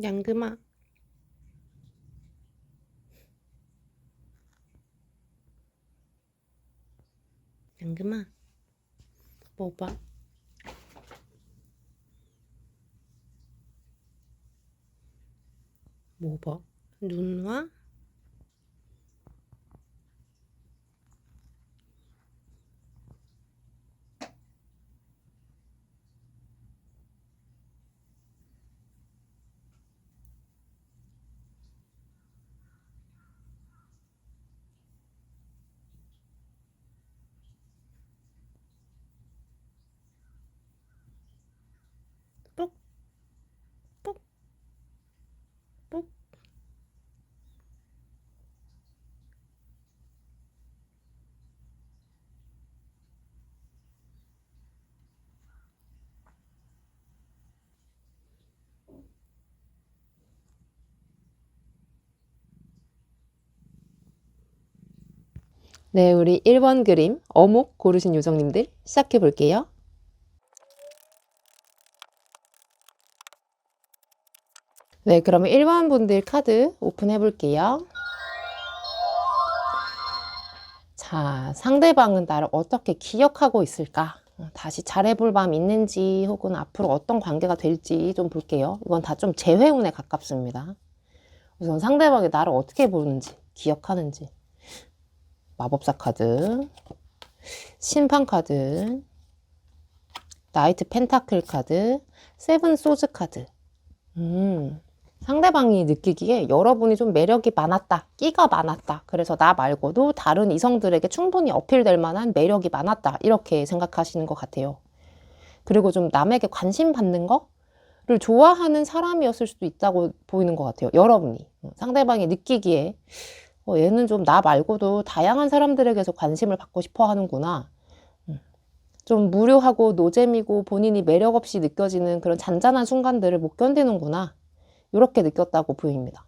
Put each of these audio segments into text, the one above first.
양금아, 양금아, 뭐 봐? 뭐 봐? 눈 와? 뽁, 뽁, 뽁. 네, 우리 1번 그림 어묵 고르신 요정님들 시작해 볼게요. 네, 그러면 1번 분들 카드 오픈해 볼게요. 자, 상대방은 나를 어떻게 기억하고 있을까? 다시 잘해볼 마음 있는지 혹은 앞으로 어떤 관계가 될지 좀 볼게요. 이건 다 좀 재회운에 가깝습니다. 우선 상대방이 나를 어떻게 보는지, 기억하는지. 마법사 카드, 심판 카드, 나이트 펜타클 카드, 세븐 소즈 카드. 상대방이 느끼기에 여러분이 좀 매력이 많았다, 끼가 많았다. 그래서 나 말고도 다른 이성들에게 충분히 어필될 만한 매력이 많았다. 이렇게 생각하시는 것 같아요. 그리고 좀 남에게 관심 받는 거를 좋아하는 사람이었을 수도 있다고 보이는 것 같아요. 여러분이. 상대방이 느끼기에 얘는 좀 나 말고도 다양한 사람들에게서 관심을 받고 싶어 하는구나. 좀 무료하고 노잼이고 본인이 매력 없이 느껴지는 그런 잔잔한 순간들을 못 견디는구나. 이렇게 느꼈다고 보입니다.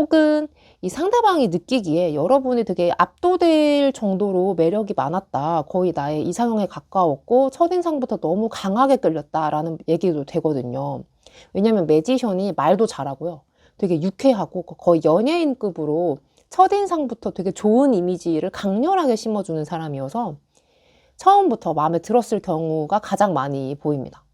혹은 이 상대방이 느끼기에 여러분이 되게 압도될 정도로 매력이 많았다. 거의 나의 이상형에 가까웠고 첫인상부터 너무 강하게 끌렸다라는 얘기도 되거든요. 왜냐면 매지션이 말도 잘하고요. 되게 유쾌하고 거의 연예인급으로 첫인상부터 되게 좋은 이미지를 강렬하게 심어주는 사람이어서 처음부터 마음에 들었을 경우가 가장 많이 보입니다.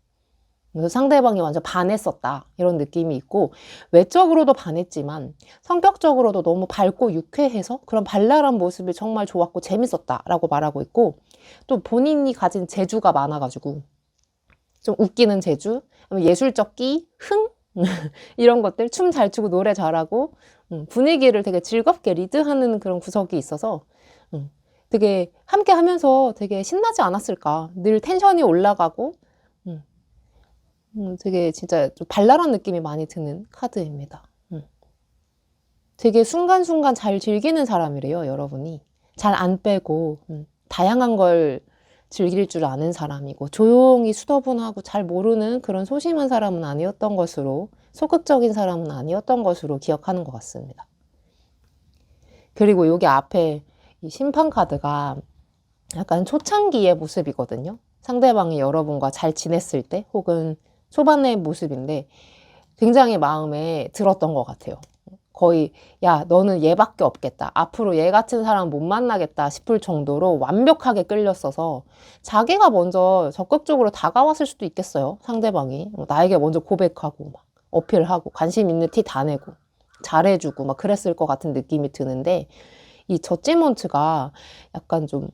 그래서 상대방이 완전 반했었다 이런 느낌이 있고, 외적으로도 반했지만 성격적으로도 너무 밝고 유쾌해서 그런 발랄한 모습이 정말 좋았고 재밌었다 라고 말하고 있고, 또 본인이 가진 재주가 많아가지고 좀 웃기는 재주, 예술적 끼, 흥 이런 것들, 춤 잘 추고 노래 잘하고 분위기를 되게 즐겁게 리드하는 그런 구석이 있어서 되게 함께 하면서 되게 신나지 않았을까. 늘 텐션이 올라가고 되게 진짜 좀 발랄한 느낌이 많이 드는 카드입니다. 되게 순간순간 잘 즐기는 사람이래요, 여러분이. 잘 안 빼고 다양한 걸 즐길 줄 아는 사람이고, 조용히 수더분하고 잘 모르는 그런 소심한 사람은 아니었던 것으로, 소극적인 사람은 아니었던 것으로 기억하는 것 같습니다. 그리고 여기 앞에 이 심판 카드가 약간 초창기의 모습이거든요. 상대방이 여러분과 잘 지냈을 때 혹은 초반의 모습인데 굉장히 마음에 들었던 것 같아요. 거의 야, 너는 얘밖에 없겠다, 앞으로 얘 같은 사람 못 만나겠다 싶을 정도로 완벽하게 끌렸어서 자기가 먼저 적극적으로 다가왔을 수도 있겠어요. 상대방이 나에게 먼저 고백하고 막 어필하고 관심 있는 티 다 내고 잘해주고 막 그랬을 것 같은 느낌이 드는데, 이 저지먼트가 약간 좀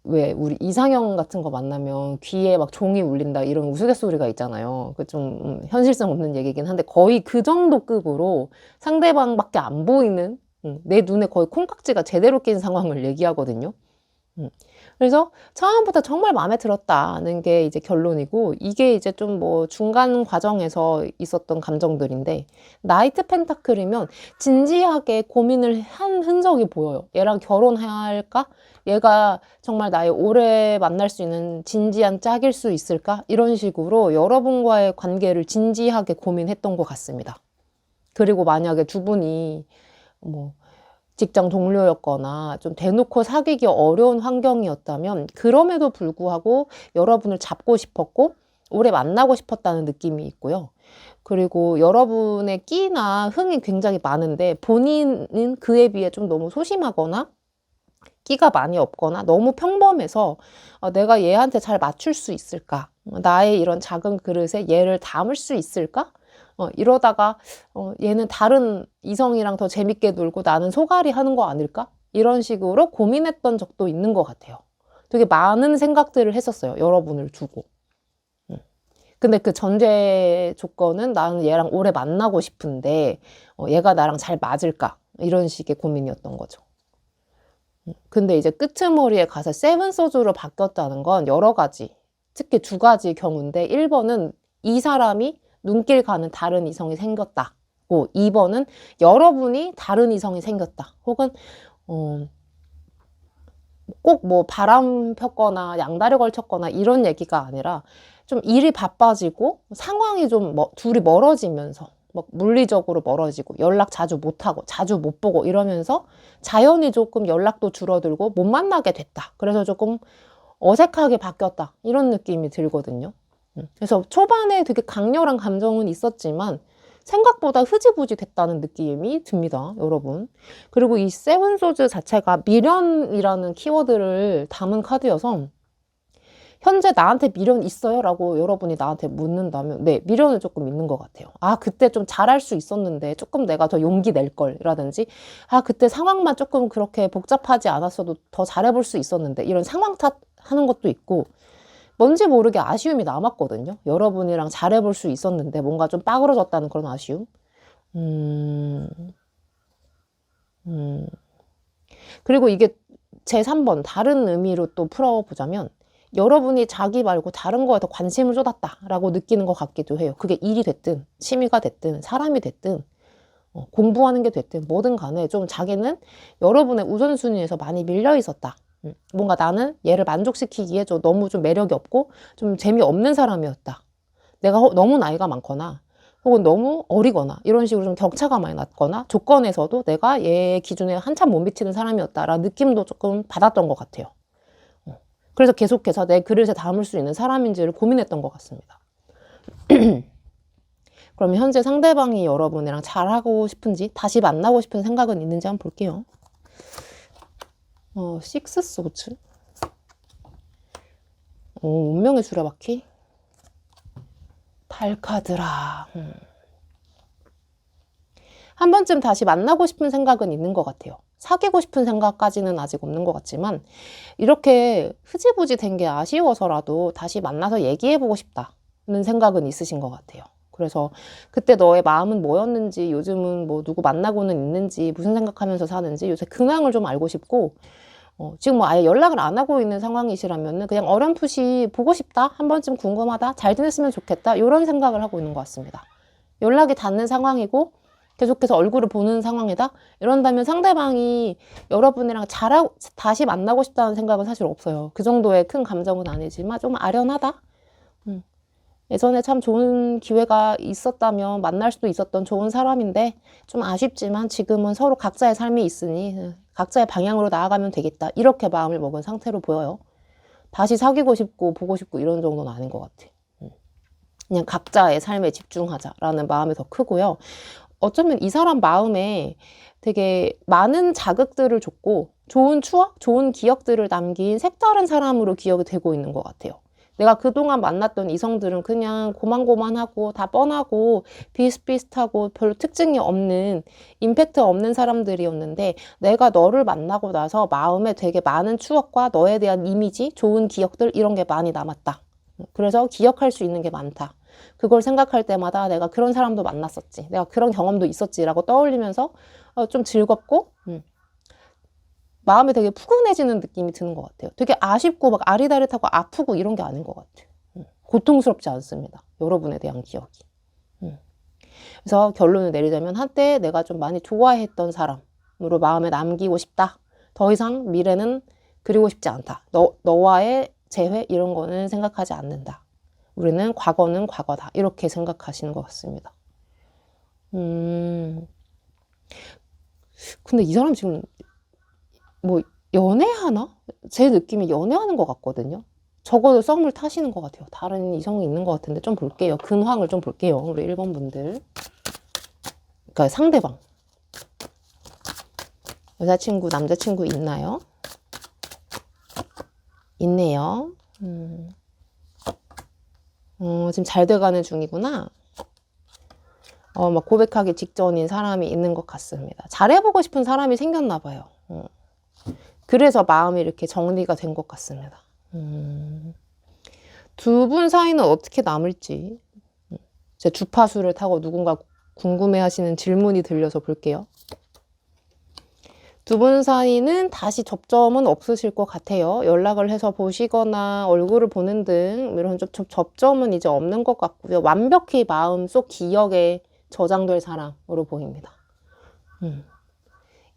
왜 우리 이상형 같은 거 만나면 귀에 막 종이 울린다 이런 우스갯소리가 있잖아요. 그 좀 현실성 없는 얘기긴 한데 거의 그 정도 급으로 상대방밖에 안 보이는, 내 눈에 거의 콩깍지가 제대로 낀 상황을 얘기하거든요. 그래서 처음부터 정말 마음에 들었다는 게 이제 결론이고, 이게 이제 좀 뭐 중간 과정에서 있었던 감정들인데, 나이트 펜타클이면 진지하게 고민을 한 흔적이 보여요. 얘랑 결혼해야 할까? 얘가 정말 나의 오래 만날 수 있는 진지한 짝일 수 있을까? 이런 식으로 여러분과의 관계를 진지하게 고민했던 것 같습니다. 그리고 만약에 두 분이 뭐 직장 동료였거나 좀 대놓고 사귀기 어려운 환경이었다면 그럼에도 불구하고 여러분을 잡고 싶었고 오래 만나고 싶었다는 느낌이 있고요. 그리고 여러분의 끼나 흥이 굉장히 많은데 본인은 그에 비해 좀 너무 소심하거나 끼가 많이 없거나 너무 평범해서 내가 얘한테 잘 맞출 수 있을까? 나의 이런 작은 그릇에 얘를 담을 수 있을까? 이러다가 얘는 다른 이성이랑 더 재밌게 놀고 나는 소갈이 하는 거 아닐까? 이런 식으로 고민했던 적도 있는 것 같아요. 되게 많은 생각들을 했었어요, 여러분을 두고. 근데 그 전제 조건은 나는 얘랑 오래 만나고 싶은데 얘가 나랑 잘 맞을까? 이런 식의 고민이었던 거죠. 근데 이제 끄트머리에 가서 세븐 소주로 바뀌었다는 건 여러 가지, 특히 두 가지 경우인데, 1번은 이 사람이 눈길 가는 다른 이성이 생겼다고, 2번은 여러분이 다른 이성이 생겼다. 혹은 꼭 뭐 바람 폈거나 양다리 걸쳤거나 이런 얘기가 아니라 좀 일이 바빠지고 상황이 좀 둘이 멀어지면서 막 물리적으로 멀어지고 연락 자주 못하고 자주 못 보고 이러면서 자연히 조금 연락도 줄어들고 못 만나게 됐다. 그래서 조금 어색하게 바뀌었다. 이런 느낌이 들거든요. 그래서 초반에 되게 강렬한 감정은 있었지만 생각보다 흐지부지 됐다는 느낌이 듭니다, 여러분. 그리고 이 세븐소즈 자체가 미련이라는 키워드를 담은 카드여서 현재 나한테 미련 있어요? 라고 여러분이 나한테 묻는다면 네, 미련은 조금 있는 것 같아요. 아, 그때 좀 잘할 수 있었는데 조금 내가 더 용기 낼 걸 이라든지, 아, 그때 상황만 조금 그렇게 복잡하지 않았어도 더 잘해볼 수 있었는데, 이런 상황 탓하는 것도 있고 뭔지 모르게 아쉬움이 남았거든요. 여러분이랑 잘해볼 수 있었는데 뭔가 좀 빠그러졌다는 그런 아쉬움. 그리고 이게 제3번 다른 의미로 또 풀어보자면, 여러분이 자기 말고 다른 거에 더 관심을 쏟았다라고 느끼는 것 같기도 해요. 그게 일이 됐든 취미가 됐든 사람이 됐든 공부하는 게 됐든 뭐든 간에 좀 자기는 여러분의 우선순위에서 많이 밀려 있었다. 뭔가 나는 얘를 만족시키기에 너무 좀 매력이 없고 좀 재미없는 사람이었다. 내가 너무 나이가 많거나 혹은 너무 어리거나 이런 식으로 좀 격차가 많이 났거나 조건에서도 내가 얘 기준에 한참 못 미치는 사람이었다라는 느낌도 조금 받았던 것 같아요. 그래서 계속해서 내 그릇에 담을 수 있는 사람인지를 고민했던 것 같습니다. 그러면 현재 상대방이 여러분이랑 잘하고 싶은지 다시 만나고 싶은 생각은 있는지 한번 볼게요. 식스 소즈, 운명의 수레바퀴, 달카드라. 한 번쯤 다시 만나고 싶은 생각은 있는 것 같아요. 사귀고 싶은 생각까지는 아직 없는 것 같지만 이렇게 흐지부지 된 게 아쉬워서라도 다시 만나서 얘기해보고 싶다는 생각은 있으신 것 같아요. 그래서 그때 너의 마음은 뭐였는지, 요즘은 뭐 누구 만나고는 있는지, 무슨 생각하면서 사는지 요새 근황을 좀 알고 싶고, 지금 뭐 아예 연락을 안 하고 있는 상황이시라면은 그냥 어렴풋이 보고 싶다, 한 번쯤 궁금하다, 잘 지냈으면 좋겠다, 이런 생각을 하고 있는 것 같습니다. 연락이 닿는 상황이고 계속해서 얼굴을 보는 상황이다, 이런다면 상대방이 여러분이랑 다시 만나고 싶다는 생각은 사실 없어요. 그 정도의 큰 감정은 아니지만 좀 아련하다. 예전에 참 좋은 기회가 있었다면 만날 수도 있었던 좋은 사람인데 좀 아쉽지만 지금은 서로 각자의 삶이 있으니 각자의 방향으로 나아가면 되겠다, 이렇게 마음을 먹은 상태로 보여요. 다시 사귀고 싶고 보고 싶고 이런 정도는 아닌 것 같아. 그냥 각자의 삶에 집중하자라는 마음이 더 크고요. 어쩌면 이 사람 마음에 되게 많은 자극들을 줬고 좋은 추억, 좋은 기억들을 남긴 색다른 사람으로 기억이 되고 있는 것 같아요. 내가 그동안 만났던 이성들은 그냥 고만고만하고 다 뻔하고 비슷비슷하고 별로 특징이 없는, 임팩트 없는 사람들이었는데 내가 너를 만나고 나서 마음에 되게 많은 추억과 너에 대한 이미지, 좋은 기억들, 이런 게 많이 남았다. 그래서 기억할 수 있는 게 많다. 그걸 생각할 때마다 내가 그런 사람도 만났었지, 내가 그런 경험도 있었지라고 떠올리면서 좀 즐겁고 마음이 되게 푸근해지는 느낌이 드는 것 같아요. 되게 아쉽고 막 아리다릿하고 아프고 이런 게 아닌 것 같아요. 고통스럽지 않습니다, 여러분에 대한 기억이. 그래서 결론을 내리자면 한때 내가 좀 많이 좋아했던 사람으로 마음에 남기고 싶다. 더 이상 미래는 그리고 싶지 않다. 너와의 재회 이런 거는 생각하지 않는다. 우리는 과거는 과거다. 이렇게 생각하시는 것 같습니다. 근데 이 사람 지금 뭐 연애하나? 제 느낌이 연애하는 것 같거든요. 적어도 썸을 타시는 것 같아요. 다른 이성이 있는 것 같은데 좀 볼게요. 근황을 좀 볼게요. 우리 1번 분들. 그러니까 상대방. 여자친구, 남자친구 있나요? 있네요. 지금 잘 돼가는 중이구나. 막 고백하기 직전인 사람이 있는 것 같습니다. 잘해보고 싶은 사람이 생겼나 봐요. 그래서 마음이 이렇게 정리가 된 것 같습니다. 두 분 사이는 어떻게 남을지, 제 주파수를 타고 누군가 궁금해하시는 질문이 들려서 볼게요. 두 분 사이는 다시 접점은 없으실 것 같아요. 연락을 해서 보시거나 얼굴을 보는 등 이런 접점은 이제 없는 것 같고요. 완벽히 마음속 기억에 저장될 사람으로 보입니다.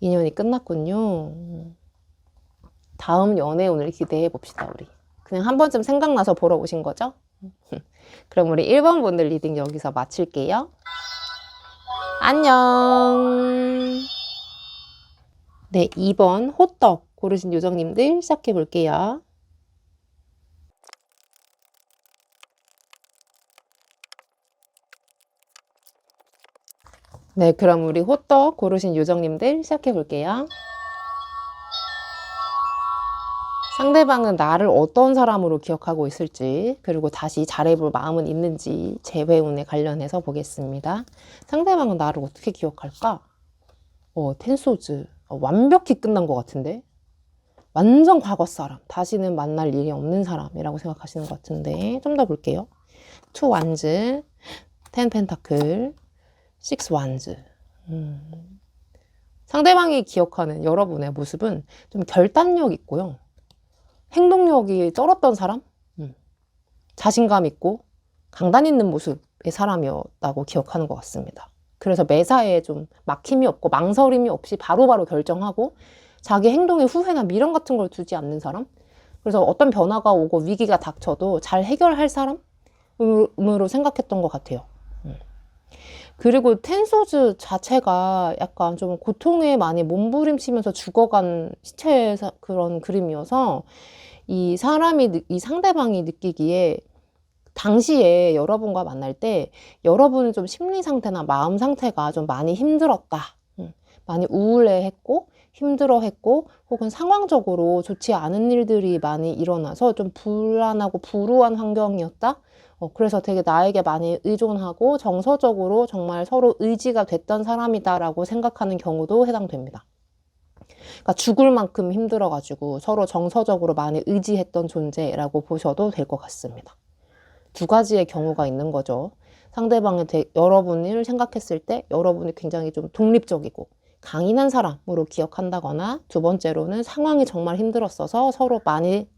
인연이 끝났군요. 다음 연애운을 기대해 봅시다. 우리 그냥 한 번쯤 생각나서 보러 오신 거죠? 그럼 우리 1번 분들 리딩 여기서 마칠게요. 안녕. 네, 2번 호떡 고르신 요정님들 시작해 볼게요. 네, 그럼 우리 호떡 고르신 요정님들 시작해 볼게요. 상대방은 나를 어떤 사람으로 기억하고 있을지, 그리고 다시 잘해볼 마음은 있는지 재회운에 관련해서 보겠습니다. 상대방은 나를 어떻게 기억할까? 텐소즈. 완벽히 끝난 것 같은데? 완전 과거 사람. 다시는 만날 일이 없는 사람이라고 생각하시는 것 같은데 좀 더 볼게요. 투 완즈, 텐 펜타클, 식스 완즈. 상대방이 기억하는 여러분의 모습은 좀 결단력 있고요. 행동력이 쩔었던 사람? 자신감 있고 강단 있는 모습의 사람이었다고 기억하는 것 같습니다. 그래서 매사에 좀 막힘이 없고 망설임이 없이 바로바로 결정하고 자기 행동에 후회나 미련 같은 걸 두지 않는 사람? 그래서 어떤 변화가 오고 위기가 닥쳐도 잘 해결할 사람으로 생각했던 것 같아요. 그리고 텐소즈 자체가 약간 좀 고통에 많이 몸부림치면서 죽어간 시체의 그런 그림이어서 이 사람이, 이 상대방이 느끼기에 당시에 여러분과 만날 때 여러분은 좀 심리 상태나 마음 상태가 좀 많이 힘들었다. 많이 우울해했고 힘들어했고 혹은 상황적으로 좋지 않은 일들이 많이 일어나서 좀 불안하고 불우한 환경이었다. 그래서 되게 나에게 많이 의존하고 정서적으로 정말 서로 의지가 됐던 사람이다라고 생각하는 경우도 해당됩니다. 그러니까 죽을 만큼 힘들어가지고 서로 정서적으로 많이 의지했던 존재라고 보셔도 될 것 같습니다. 두 가지의 경우가 있는 거죠. 상대방의 여러분을 생각했을 때 여러분이 굉장히 좀 독립적이고 강인한 사람으로 기억한다거나, 두 번째로는 상황이 정말 힘들었어서 서로 많이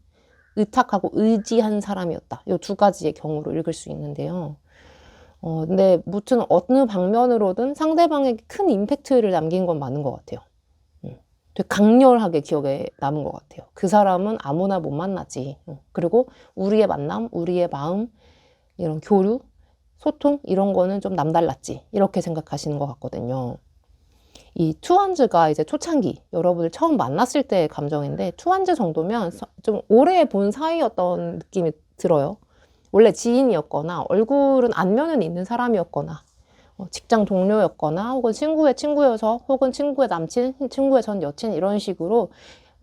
의탁하고 의지한 사람이었다. 이 두 가지의 경우로 읽을 수 있는데요. 근데 무튼 어느 방면으로든 상대방에게 큰 임팩트를 남긴 건 맞는 것 같아요. 되게 강렬하게 기억에 남은 것 같아요. 그 사람은 아무나 못 만나지. 그리고 우리의 만남, 우리의 마음, 이런 교류, 소통 이런 거는 좀 남달랐지. 이렇게 생각하시는 것 같거든요. 이 투한즈가 이제 초창기 여러분을 처음 만났을 때의 감정인데, 투한즈 정도면 좀 오래 본 사이였던 느낌이 들어요. 원래 지인이었거나 얼굴은 안면은 있는 사람이었거나 직장 동료였거나 혹은 친구의 친구여서 혹은 친구의 남친, 친구의 전 여친 이런 식으로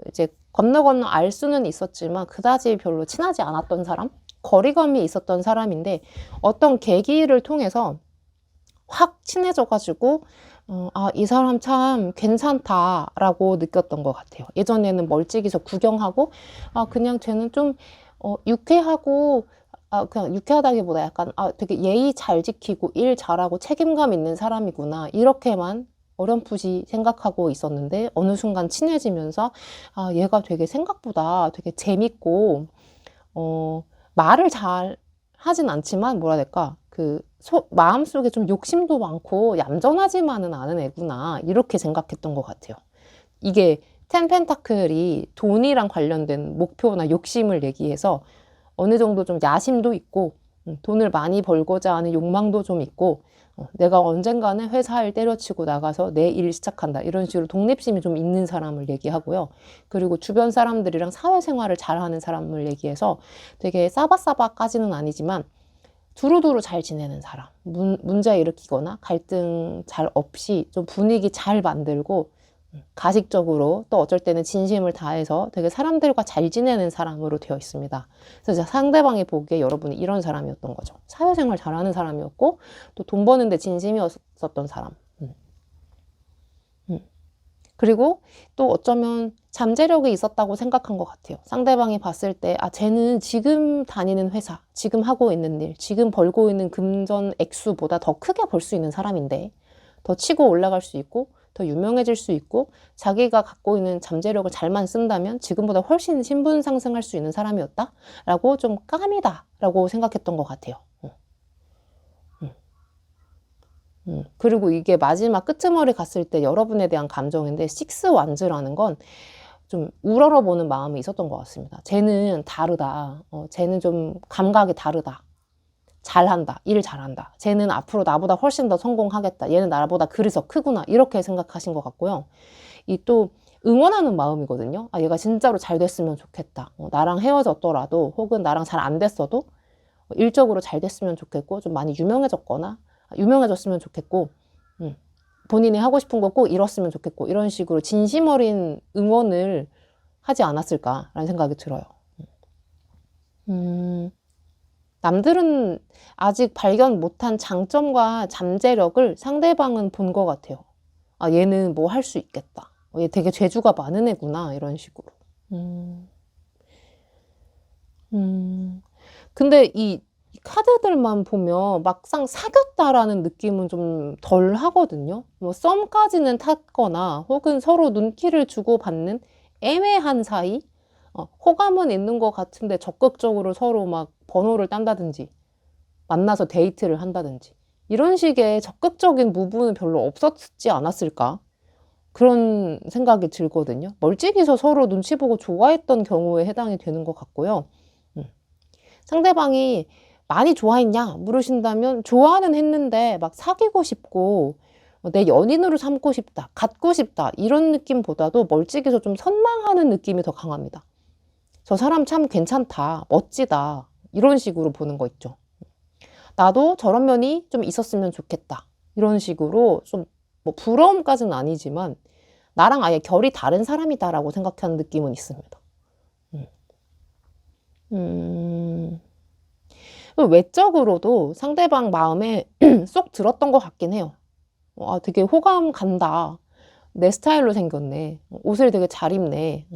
이제 건너 알 수는 있었지만 그다지 별로 친하지 않았던 사람? 거리감이 있었던 사람인데 어떤 계기를 통해서 확 친해져가지고 이 사람 참 괜찮다라고 느꼈던 것 같아요. 예전에는 멀찍이서 구경하고 그냥 쟤는 좀 유쾌하고 그냥 유쾌하다기보다 약간 되게 예의 잘 지키고 일 잘하고 책임감 있는 사람이구나 이렇게만 어렴풋이 생각하고 있었는데 어느 순간 친해지면서 얘가 되게 생각보다 되게 재밌고 말을 잘 하진 않지만 뭐라 해야 될까 마음속에 좀 욕심도 많고 얌전하지만은 않은 애구나 이렇게 생각했던 것 같아요. 이게 텐 펜타클이 돈이랑 관련된 목표나 욕심을 얘기해서 어느 정도 좀 야심도 있고 돈을 많이 벌고자 하는 욕망도 좀 있고 내가 언젠가는 회사 일 때려치고 나가서 내 일 시작한다 이런 식으로 독립심이 좀 있는 사람을 얘기하고요. 그리고 주변 사람들이랑 사회생활을 잘하는 사람을 얘기해서 되게 싸바싸바까지는 아니지만 두루두루 잘 지내는 사람, 문제 일으키거나 갈등 잘 없이 좀 분위기 잘 만들고 가식적으로 또 어쩔 때는 진심을 다해서 되게 사람들과 잘 지내는 사람으로 되어 있습니다. 그래서 상대방이 보기에 여러분이 이런 사람이었던 거죠. 사회생활 잘하는 사람이었고 또 돈 버는데 진심이었었던 사람. 그리고 또 어쩌면 잠재력이 있었다고 생각한 것 같아요. 상대방이 봤을 때 쟤는 지금 다니는 회사, 지금 하고 있는 일, 지금 벌고 있는 금전 액수보다 더 크게 벌 수 있는 사람인데 더 치고 올라갈 수 있고 더 유명해질 수 있고 자기가 갖고 있는 잠재력을 잘만 쓴다면 지금보다 훨씬 신분 상승할 수 있는 사람이었다 라고 좀 깜이다 라고 생각했던 것 같아요. 그리고 이게 마지막 끄트머리 갔을 때 여러분에 대한 감정인데 식스 완즈라는 건 좀 우러러보는 마음이 있었던 것 같습니다. 쟤는 다르다. 쟤는 좀 감각이 다르다. 잘한다. 일 잘한다. 쟤는 앞으로 나보다 훨씬 더 성공하겠다. 얘는 나보다 그릇이 더 크구나. 이렇게 생각하신 것 같고요. 이 또 응원하는 마음이거든요. 얘가 진짜로 잘 됐으면 좋겠다. 나랑 헤어졌더라도 혹은 나랑 잘 안 됐어도 일적으로 잘 됐으면 좋겠고 좀 많이 유명해졌으면 좋겠고 본인이 하고 싶은 거 꼭 이뤘으면 좋겠고 이런 식으로 진심 어린 응원을 하지 않았을까라는 생각이 들어요. 남들은 아직 발견 못한 장점과 잠재력을 상대방은 본 것 같아요. 얘는 뭐 할 수 있겠다. 얘 되게 재주가 많은 애구나 이런 식으로. 근데 이 카드들만 보면 막상 사귀었다라는 느낌은 좀 덜 하거든요. 뭐 썸까지는 탔거나 혹은 서로 눈길을 주고받는 애매한 사이? 호감은 있는 것 같은데 적극적으로 서로 막 번호를 딴다든지 만나서 데이트를 한다든지 이런 식의 적극적인 부분은 별로 없었지 않았을까? 그런 생각이 들거든요. 멀찍이서 서로 눈치 보고 좋아했던 경우에 해당이 되는 것 같고요. 상대방이 많이 좋아했냐 물으신다면 좋아는 했는데 막 사귀고 싶고 내 연인으로 삼고 싶다, 갖고 싶다 이런 느낌보다도 멀찍이서 좀 선망하는 느낌이 더 강합니다. 저 사람 참 괜찮다, 멋지다 이런 식으로 보는 거 있죠. 나도 저런 면이 좀 있었으면 좋겠다 이런 식으로 좀 뭐 부러움까지는 아니지만 나랑 아예 결이 다른 사람이다라고 생각하는 느낌은 있습니다. 외적으로도 상대방 마음에 쏙 들었던 것 같긴 해요. 아, 되게 호감 간다. 내 스타일로 생겼네. 옷을 되게 잘 입네.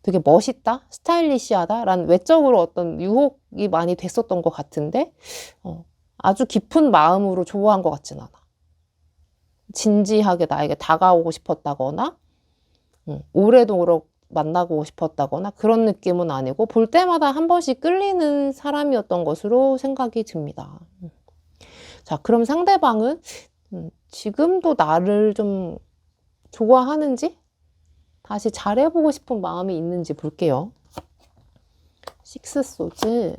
되게 멋있다. 스타일리시하다. 라는 외적으로 어떤 유혹이 많이 됐었던 것 같은데 아주 깊은 마음으로 좋아한 것 같진 않아. 진지하게 나에게 다가오고 싶었다거나 오래도록 만나고 싶었다거나 그런 느낌은 아니고 볼 때마다 한 번씩 끌리는 사람이었던 것으로 생각이 듭니다. 자, 그럼 상대방은 지금도 나를 좀 좋아하는지 다시 잘해보고 싶은 마음이 있는지 볼게요. 식스 소즈,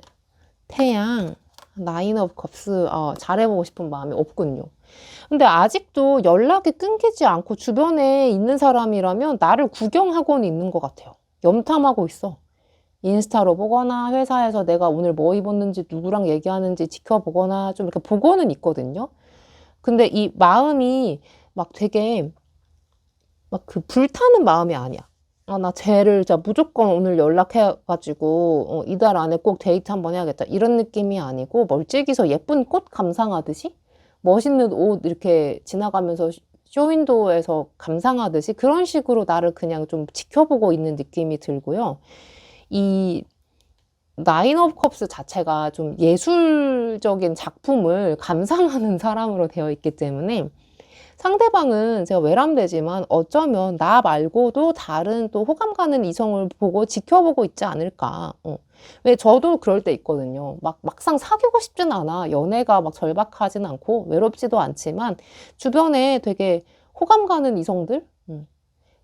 태양, 나인 오브 컵스 잘해보고 싶은 마음이 없군요. 근데 아직도 연락이 끊기지 않고 주변에 있는 사람이라면 나를 구경하고는 있는 것 같아요. 염탐하고 있어. 인스타로 보거나 회사에서 내가 오늘 뭐 입었는지 누구랑 얘기하는지 지켜보거나 좀 이렇게 보고는 있거든요. 근데 이 마음이 막 되게 막 그 불타는 마음이 아니야. 나 쟤를 진짜 무조건 오늘 연락해가지고 이달 안에 꼭 데이트 한번 해야겠다 이런 느낌이 아니고 멀찍이서 예쁜 꽃 감상하듯이 멋있는 옷 이렇게 지나가면서 쇼윈도우에서 감상하듯이 그런 식으로 나를 그냥 좀 지켜보고 있는 느낌이 들고요. 이 나인 오브 컵스 자체가 좀 예술적인 작품을 감상하는 사람으로 되어 있기 때문에 상대방은 제가 외람되지만 어쩌면 나 말고도 다른 또 호감 가는 이성을 보고 지켜보고 있지 않을까. 왜 저도 그럴 때 있거든요. 막상 사귀고 싶진 않아. 연애가 막 절박하진 않고 외롭지도 않지만 주변에 되게 호감 가는 이성들?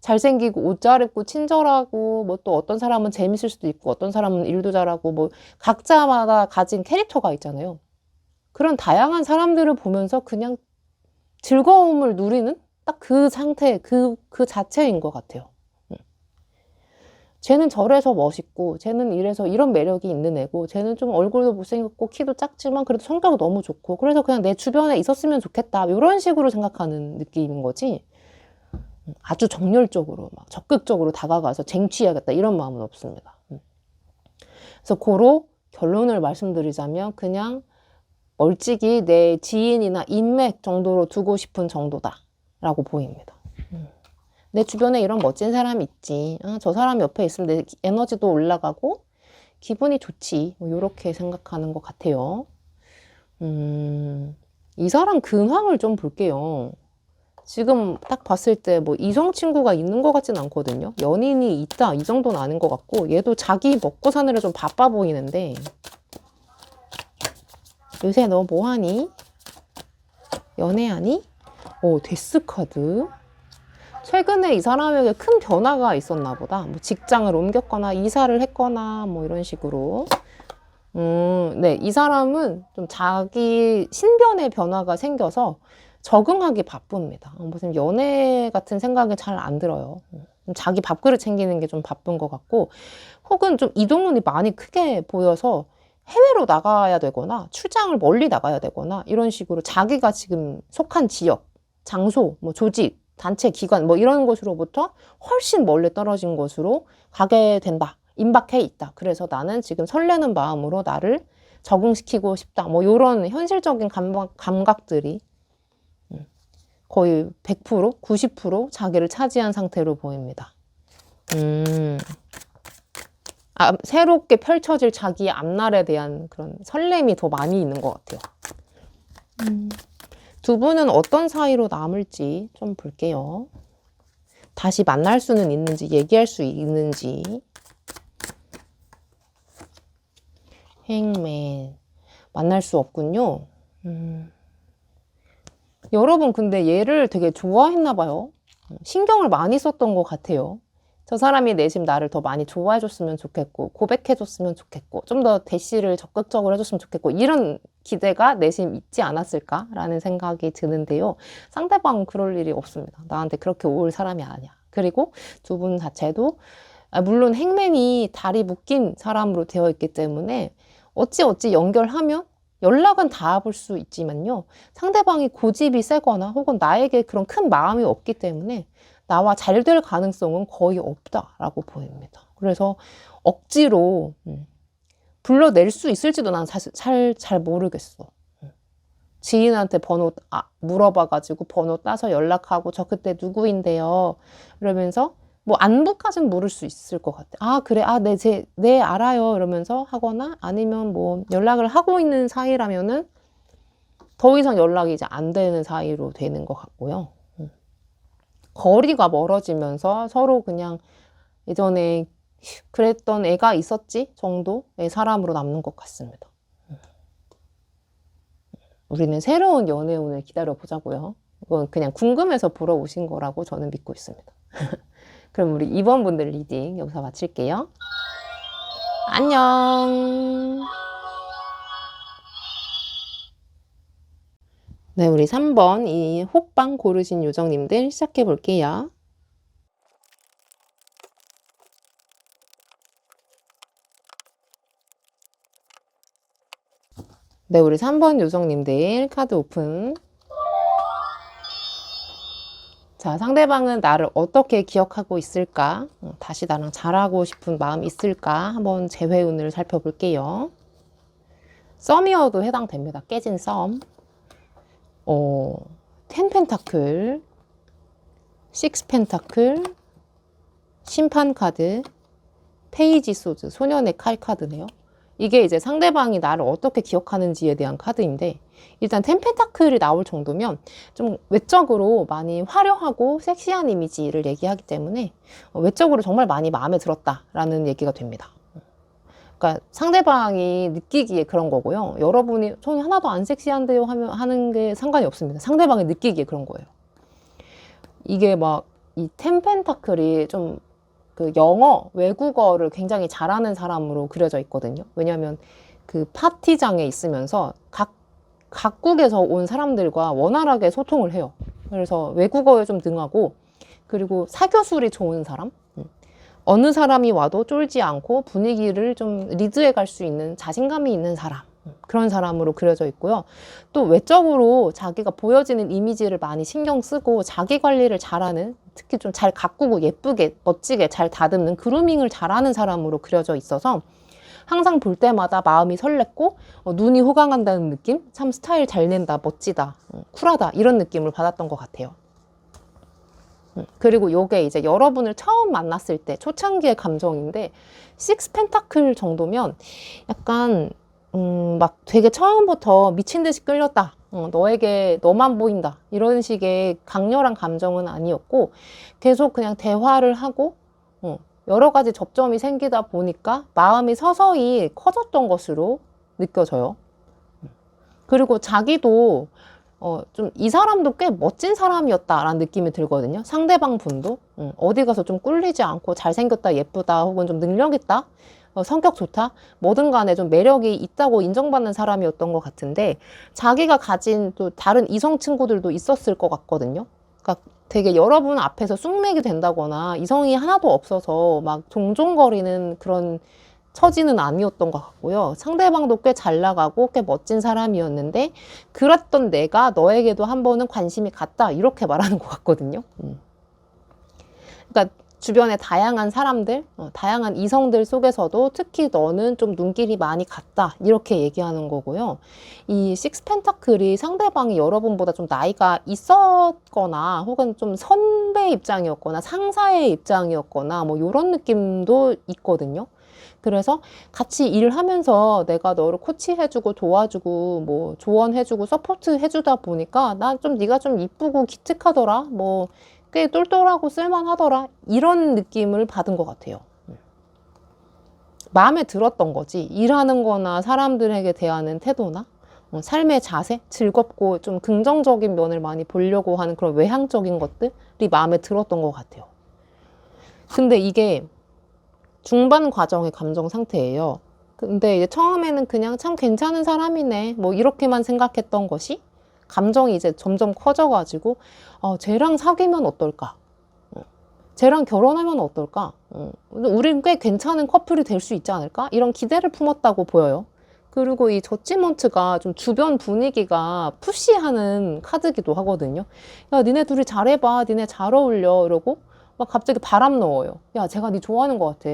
잘생기고 옷 잘 입고 친절하고 뭐 또 어떤 사람은 재밌을 수도 있고 어떤 사람은 일도 잘하고 뭐 각자마다 가진 캐릭터가 있잖아요. 그런 다양한 사람들을 보면서 그냥 즐거움을 누리는 딱 그 상태, 그 자체인 것 같아요. 쟤는 저래서 멋있고 쟤는 이래서 이런 매력이 있는 애고 쟤는 좀 얼굴도 못생겼고 키도 작지만 그래도 성격이 너무 좋고 그래서 그냥 내 주변에 있었으면 좋겠다 이런 식으로 생각하는 느낌인 거지 아주 정열적으로 막 적극적으로 다가가서 쟁취해야겠다 이런 마음은 없습니다. 그래서 고로 결론을 말씀드리자면 그냥 멀찍이 내 지인이나 인맥 정도로 두고 싶은 정도다 라고 보입니다. 내 주변에 이런 멋진 사람이 있지. 저 사람 옆에 있으면 내 에너지도 올라가고 기분이 좋지. 뭐 이렇게 생각하는 것 같아요. 이 사람 근황을 좀 볼게요. 지금 딱 봤을 때 뭐 이성 친구가 있는 것 같진 않거든요. 연인이 있다 이 정도는 아닌 것 같고 얘도 자기 먹고 사느라 좀 바빠 보이는데 요새 너 뭐하니? 연애하니? 데스 카드. 최근에 이 사람에게 큰 변화가 있었나 보다. 뭐 직장을 옮겼거나 이사를 했거나 뭐 이런 식으로. 네, 이 사람은 좀 자기 신변의 변화가 생겨서 적응하기 바쁩니다. 무슨 연애 같은 생각이 잘 안 들어요. 자기 밥그릇 챙기는 게 좀 바쁜 것 같고 혹은 좀 이동운이 많이 크게 보여서 해외로 나가야 되거나 출장을 멀리 나가야 되거나 이런 식으로 자기가 지금 속한 지역, 장소, 뭐 조직, 단체, 기관 뭐 이런 곳으로부터 훨씬 멀리 떨어진 곳으로 가게 된다. 임박해 있다. 그래서 나는 지금 설레는 마음으로 나를 적응시키고 싶다. 뭐 이런 현실적인 감각들이 거의 100%, 90% 자기를 차지한 상태로 보입니다. 새롭게 펼쳐질 자기의 앞날에 대한 그런 설렘이 더 많이 있는 것 같아요. 두 분은 어떤 사이로 남을지 좀 볼게요. 다시 만날 수는 있는지, 얘기할 수 있는지. 행맨. 만날 수 없군요. 여러분 근데 얘를 되게 좋아했나 봐요. 신경을 많이 썼던 것 같아요. 저 사람이 내심 나를 더 많이 좋아해줬으면 좋겠고, 고백해줬으면 좋겠고, 좀 더 대시를 적극적으로 해줬으면 좋겠고, 이런 기대가 내심 있지 않았을까라는 생각이 드는데요. 상대방은 그럴 일이 없습니다. 나한테 그렇게 올 사람이 아니야. 그리고 두 분 자체도 물론 행맨이 다리 묶인 사람으로 되어 있기 때문에 어찌 연결하면 연락은 닿아볼 수 있지만요. 상대방이 고집이 세거나 혹은 나에게 그런 큰 마음이 없기 때문에 나와 잘 될 가능성은 거의 없다라고 보입니다. 그래서 억지로 불러낼 수 있을지도 난 사실 잘 모르겠어. 지인한테 번호 물어봐가지고 번호 따서 연락하고 저 그때 누구인데요. 이러면서 뭐 안부까진 물을 수 있을 것 같아. 아 그래, 네 알아요. 이러면서 하거나 아니면 뭐 연락을 하고 있는 사이라면은 더 이상 연락이 이제 안 되는 사이로 되는 것 같고요. 거리가 멀어지면서 서로 그냥 예전에 그랬던 애가 있었지 정도의 사람으로 남는 것 같습니다. 우리는 새로운 연애운을 기다려보자고요. 이건 그냥 궁금해서 보러 오신 거라고 저는 믿고 있습니다. 그럼 우리 2번 분들 리딩 여기서 마칠게요. 안녕. 네, 우리 3번 이 호빵 고르신 요정님들 시작해 볼게요. 네, 우리 3번 요정님들 카드 오픈. 자, 상대방은 나를 어떻게 기억하고 있을까? 다시 나랑 잘하고 싶은 마음이 있을까? 한번 재회운을 살펴볼게요. 썸이어도 해당됩니다. 깨진 썸. 10 펜타클, 6 펜타클, 심판 카드, 페이지 소드, 소년의 칼 카드네요. 이게 이제 상대방이 나를 어떻게 기억하는지에 대한 카드인데, 일단 10 펜타클이 나올 정도면 좀 외적으로 많이 화려하고 섹시한 이미지를 얘기하기 때문에 외적으로 정말 많이 마음에 들었다라는 얘기가 됩니다. 그러니까 상대방이 느끼기에 그런 거고요. 여러분이 저는 하나도 안 섹시한데요 하는 게 상관이 없습니다. 상대방이 느끼기에 그런 거예요. 이게 막 이 10 펜타클이 좀 그 영어, 외국어를 굉장히 잘하는 사람으로 그려져 있거든요. 왜냐하면 그 파티장에 있으면서 각국에서 온 사람들과 원활하게 소통을 해요. 그래서 외국어에 좀 능하고, 그리고 사교술이 좋은 사람? 어느 사람이 와도 쫄지 않고 분위기를 좀 리드해 갈 수 있는 자신감이 있는 사람. 그런 사람으로 그려져 있고요. 또 외적으로 자기가 보여지는 이미지를 많이 신경 쓰고 자기 관리를 잘하는, 특히 좀 잘 가꾸고 예쁘게 멋지게 잘 다듬는 그루밍을 잘하는 사람으로 그려져 있어서 항상 볼 때마다 마음이 설렜고 눈이 호강한다는 느낌? 참 스타일 잘 낸다, 멋지다, 쿨하다 이런 느낌을 받았던 것 같아요. 그리고 요게 이제 여러분을 처음 만났을 때 초창기의 감정인데 6 펜타클 정도면 약간 막 되게 처음부터 미친 듯이 끌렸다. 너에게 너만 보인다. 이런 식의 강렬한 감정은 아니었고 계속 그냥 대화를 하고 여러 가지 접점이 생기다 보니까 마음이 서서히 커졌던 것으로 느껴져요. 그리고 자기도 좀 이 사람도 꽤 멋진 사람이었다라는 느낌이 들거든요. 상대방 분도 어디 가서 좀 꿀리지 않고 잘생겼다, 예쁘다, 혹은 좀 능력 있다, 성격 좋다, 뭐든 간에 좀 매력이 있다고 인정받는 사람이었던 것 같은데 자기가 가진 또 다른 이성 친구들도 있었을 것 같거든요. 그러니까 되게 여러분 앞에서 쑥맥이 된다거나 이성이 하나도 없어서 막 종종거리는 그런 처지는 아니었던 것 같고요. 상대방도 꽤 잘 나가고 꽤 멋진 사람이었는데 그랬던 내가 너에게도 한 번은 관심이 갔다 이렇게 말하는 것 같거든요. 그러니까 주변에 다양한 사람들, 다양한 이성들 속에서도 특히 너는 좀 눈길이 많이 갔다 이렇게 얘기하는 거고요. 이 6 펜타클이 상대방이 여러분보다 좀 나이가 있었거나 혹은 좀 선배 입장이었거나 상사의 입장이었거나 뭐 이런 느낌도 있거든요. 그래서 같이 일하면서 내가 너를 코치해주고 도와주고 뭐 조언해주고 서포트해주다 보니까 난 좀 네가 좀 이쁘고 기특하더라, 뭐 꽤 똘똘하고 쓸만하더라 이런 느낌을 받은 것 같아요. 마음에 들었던 거지. 일하는 거나 사람들에게 대하는 태도나 삶의 자세, 즐겁고 좀 긍정적인 면을 많이 보려고 하는 그런 외향적인 것들이 마음에 들었던 것 같아요. 근데 이게 중반 과정의 감정 상태예요. 근데 이제 처음에는 그냥 참 괜찮은 사람이네 뭐 이렇게만 생각했던 것이 감정이 이제 점점 커져가지고 쟤랑 사귀면 어떨까? 쟤랑 결혼하면 어떨까? 우린 꽤 괜찮은 커플이 될 수 있지 않을까? 이런 기대를 품었다고 보여요. 그리고 이 저지먼트가 좀 주변 분위기가 푸시하는 카드기도 하거든요. 야, 니네 둘이 잘해봐. 니네 잘 어울려. 이러고 막 갑자기 바람 넣어요. 야, 제가 니 좋아하는 것 같아.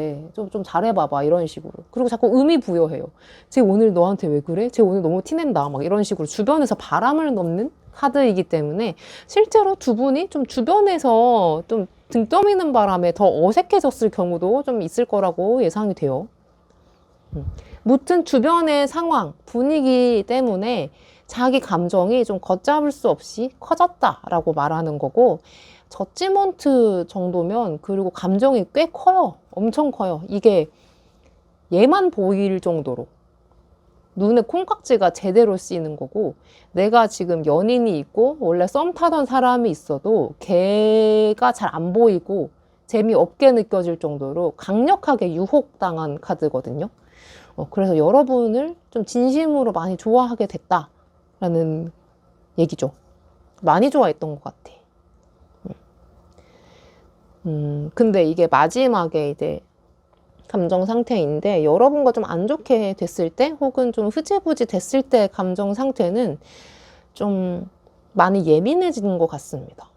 좀 잘해봐봐. 이런 식으로. 그리고 자꾸 의미 부여해요. 쟤 오늘 너한테 왜 그래? 쟤 오늘 너무 티낸다. 막 이런 식으로 주변에서 바람을 넣는 카드이기 때문에 실제로 두 분이 좀 주변에서 좀 등 떠미는 바람에 더 어색해졌을 경우도 좀 있을 거라고 예상이 돼요. 무튼 주변의 상황, 분위기 때문에 자기 감정이 좀 걷잡을 수 없이 커졌다라고 말하는 거고, 저지먼트 정도면 그리고 감정이 꽤 커요. 엄청 커요. 이게 얘만 보일 정도로 눈에 콩깍지가 제대로 씌이는 거고, 내가 지금 연인이 있고 원래 썸 타던 사람이 있어도 걔가 잘 안 보이고 재미없게 느껴질 정도로 강력하게 유혹당한 카드거든요. 그래서 여러분을 좀 진심으로 많이 좋아하게 됐다라는 얘기죠. 많이 좋아했던 것 같아. 근데 이게 마지막에 이제 감정 상태인데, 여러분과 좀 안 좋게 됐을 때 혹은 좀 흐지부지 됐을 때 감정 상태는 좀 많이 예민해지는 것 같습니다.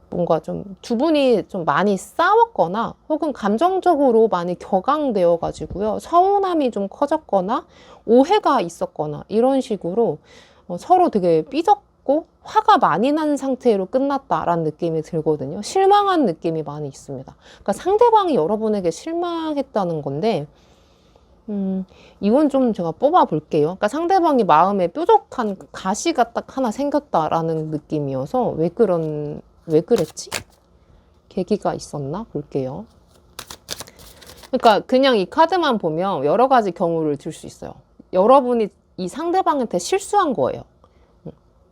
뭔가 좀 두 분이 좀 많이 싸웠거나 혹은 감정적으로 많이 격앙되어 가지고요, 서운함이 좀 커졌거나 오해가 있었거나 이런 식으로 서로 되게 삐졌고 화가 많이 난 상태로 끝났다라는 느낌이 들거든요. 실망한 느낌이 많이 있습니다. 그러니까 상대방이 여러분에게 실망했다는 건데, 이건 좀 제가 뽑아 볼게요. 그러니까 상대방이 마음에 뾰족한 가시가 딱 하나 생겼다라는 느낌이어서 왜 그랬지? 계기가 있었나? 볼게요. 그러니까 그냥 이 카드만 보면 여러 가지 경우를 들 수 있어요. 여러분이 이 상대방한테 실수한 거예요.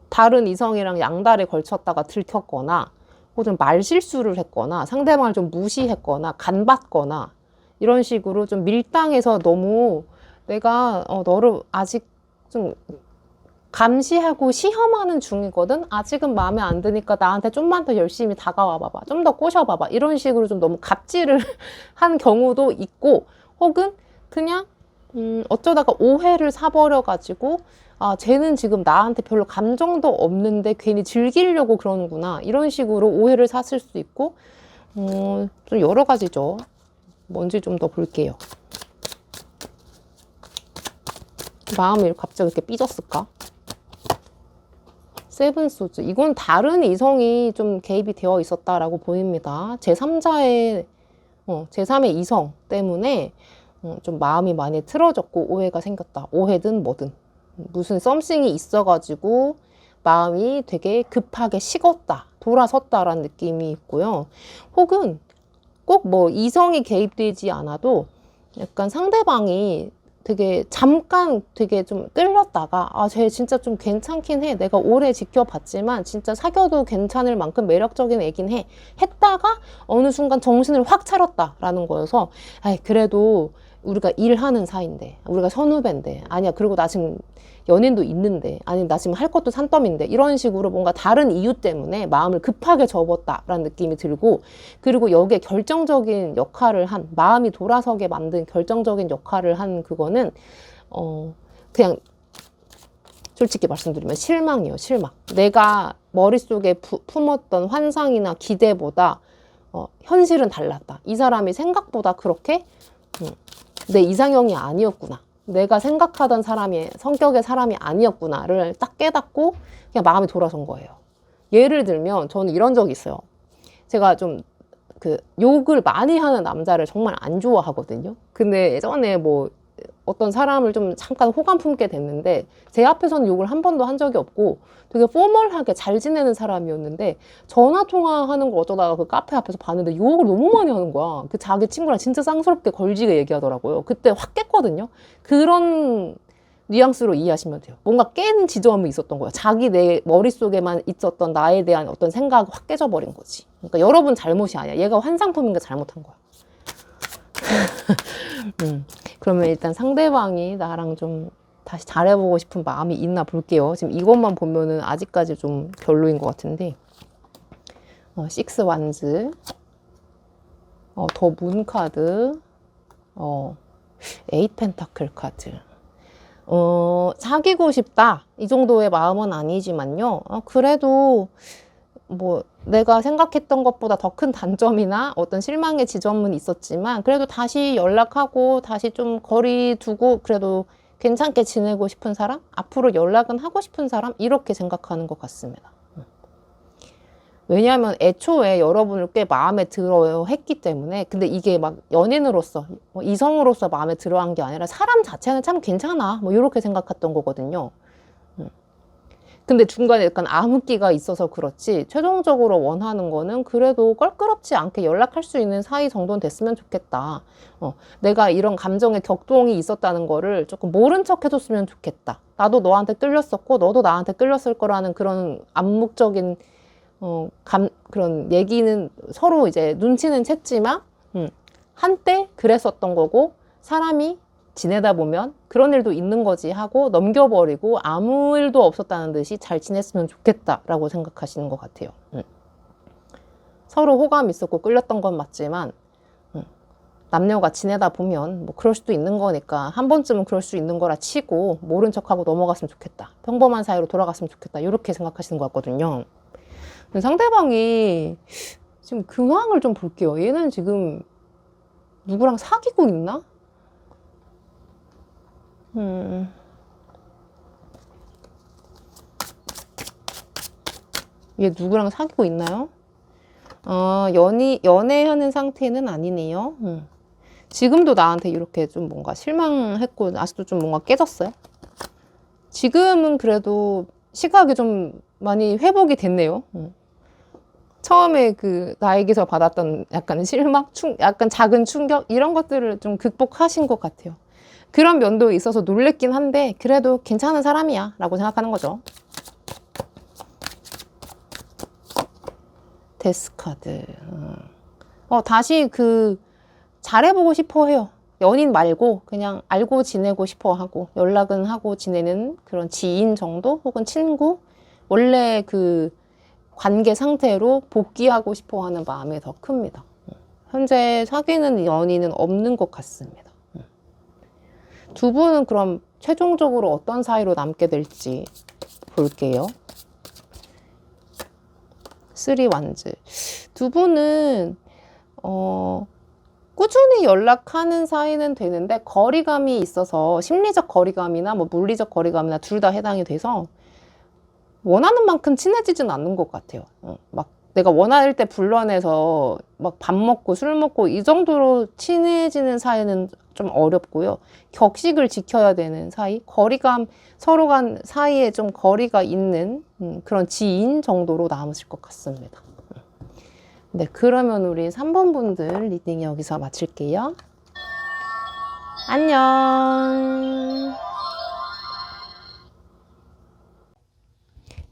다른 이성이랑 양다리 걸쳤다가 들켰거나 혹은 말실수를 했거나 상대방을 좀 무시했거나 간받거나 이런 식으로 좀 밀당해서 너무 내가 너를 아직 좀 감시하고 시험하는 중이거든. 아직은 마음에 안 드니까 나한테 좀만 더 열심히 다가와 봐봐. 좀 더 꼬셔봐봐. 이런 식으로 좀 너무 갑질을 한 경우도 있고, 혹은 그냥 어쩌다가 오해를 사버려가지고 쟤는 지금 나한테 별로 감정도 없는데 괜히 즐기려고 그러는구나. 이런 식으로 오해를 샀을 수도 있고, 좀 여러 가지죠. 뭔지 좀 더 볼게요. 마음이 갑자기 이렇게 삐졌을까? 세븐 소즈. 이건 다른 이성이 좀 개입이 되어 있었다라고 보입니다. 제3의 이성 때문에 좀 마음이 많이 틀어졌고 오해가 생겼다. 오해든 뭐든. 무슨 썸씽이 있어가지고 마음이 되게 급하게 식었다. 돌아섰다라는 느낌이 있고요. 혹은 꼭 뭐 이성이 개입되지 않아도 약간 상대방이 되게 잠깐 되게 좀 끌렸다가 쟤 진짜 좀 괜찮긴 해. 내가 오래 지켜봤지만 진짜 사귀어도 괜찮을 만큼 매력적인 애긴 해. 했다가 어느 순간 정신을 확 차렸다라는 거여서 그래도 우리가 일하는 사이인데, 우리가 선후배인데, 아니야 그리고 나 지금 연인도 있는데, 아니 나 지금 할 것도 산더미인데, 이런 식으로 뭔가 다른 이유 때문에 마음을 급하게 접었다라는 느낌이 들고, 그리고 여기에 결정적인 역할을 한, 마음이 돌아서게 만든 결정적인 역할을 한 그거는 그냥 솔직히 말씀드리면 실망이에요. 실망. 내가 머릿속에 품었던 환상이나 기대보다 현실은 달랐다. 이 사람이 생각보다 그렇게 내 이상형이 아니었구나. 내가 생각하던 성격의 사람이 아니었구나를 딱 깨닫고 그냥 마음이 돌아선 거예요. 예를 들면 저는 이런 적이 있어요. 제가 좀 욕을 많이 하는 남자를 정말 안 좋아하거든요. 근데 예전에 뭐 어떤 사람을 좀 잠깐 호감 품게 됐는데 제 앞에서는 욕을 한 번도 한 적이 없고 되게 포멀하게 잘 지내는 사람이었는데 전화 통화하는 걸 어쩌다가 그 카페 앞에서 봤는데 욕을 너무 많이 하는 거야. 그 자기 친구랑 진짜 쌍스럽게 걸지게 얘기하더라고요. 그때 확 깼거든요. 그런 뉘앙스로 이해하시면 돼요. 뭔가 깬 지점이 있었던 거예요. 자기 내 머릿속에만 있었던 나에 대한 어떤 생각이 확 깨져버린 거지. 그러니까 여러분 잘못이 아니야. 얘가 환상품인 게 잘못한 거야. 그러면 일단 상대방이 나랑 좀 다시 잘해보고 싶은 마음이 있나 볼게요. 지금 이것만 보면은 아직까지 좀 별로인 것 같은데. 식스 완즈, 더 문 카드, 에잇 펜타클 카드. 사귀고 싶다. 이 정도의 마음은 아니지만요. 그래도 뭐 내가 생각했던 것보다 더 큰 단점이나 어떤 실망의 지점은 있었지만 그래도 다시 연락하고 다시 좀 거리 두고 그래도 괜찮게 지내고 싶은 사람? 앞으로 연락은 하고 싶은 사람? 이렇게 생각하는 것 같습니다. 왜냐하면 애초에 여러분을 꽤 마음에 들어요 했기 때문에. 근데 이게 막 연인으로서 이성으로서 마음에 들어 한 게 아니라 사람 자체는 참 괜찮아 뭐 이렇게 생각했던 거거든요. 근데 중간에 약간 암흑기가 있어서 그렇지 최종적으로 원하는 거는 그래도 껄끄럽지 않게 연락할 수 있는 사이 정도는 됐으면 좋겠다. 내가 이런 감정의 격동이 있었다는 거를 조금 모른 척 해줬으면 좋겠다. 나도 너한테 끌렸었고 너도 나한테 끌렸을 거라는 그런 암묵적인 그런 얘기는 서로 이제 눈치는 챘지만 한때 그랬었던 거고 사람이 지내다 보면 그런 일도 있는 거지 하고 넘겨버리고 아무 일도 없었다는 듯이 잘 지냈으면 좋겠다라고 생각하시는 것 같아요. 서로 호감이 있었고 끌렸던 건 맞지만 남녀가 지내다 보면 뭐 그럴 수도 있는 거니까 한 번쯤은 그럴 수 있는 거라 치고 모른 척하고 넘어갔으면 좋겠다. 평범한 사이로 돌아갔으면 좋겠다. 이렇게 생각하시는 것 같거든요. 근데 상대방이 지금 근황을 좀 볼게요. 얘는 지금 누구랑 사귀고 있나? 얘 누구랑 사귀고 있나요? 연애하는 상태는 아니네요. 지금도 나한테 이렇게 좀 뭔가 실망했고 아직도 좀 뭔가 깨졌어요. 지금은 그래도 시각이 좀 많이 회복이 됐네요. 처음에 그 나에게서 받았던 약간 실망, 약간 작은 충격 이런 것들을 좀 극복하신 것 같아요. 그런 면도 있어서 놀랬긴 한데 그래도 괜찮은 사람이야 라고 생각하는 거죠. 데스카드. 다시 잘해보고 싶어 해요. 연인 말고 그냥 알고 지내고 싶어 하고 연락은 하고 지내는 그런 지인 정도 혹은 친구, 원래 그 관계 상태로 복귀하고 싶어 하는 마음이 더 큽니다. 현재 사귀는 연인은 없는 것 같습니다. 두 분은 그럼 최종적으로 어떤 사이로 남게 될지 볼게요. 쓰리 완즈. 두 분은 꾸준히 연락하는 사이는 되는데 거리감이 있어서 심리적 거리감이나 뭐 물리적 거리감이나 둘 다 해당이 돼서 원하는 만큼 친해지진 않는 것 같아요. 막 내가 원할 때 불러내서 막 밥 먹고 술 먹고 이 정도로 친해지는 사이는 좀 어렵고요. 격식을 지켜야 되는 사이, 거리감, 서로 간 사이에 좀 거리가 있는 그런 지인 정도로 남으실 것 같습니다. 네, 그러면 우리 3번 분들 리딩 여기서 마칠게요. 안녕.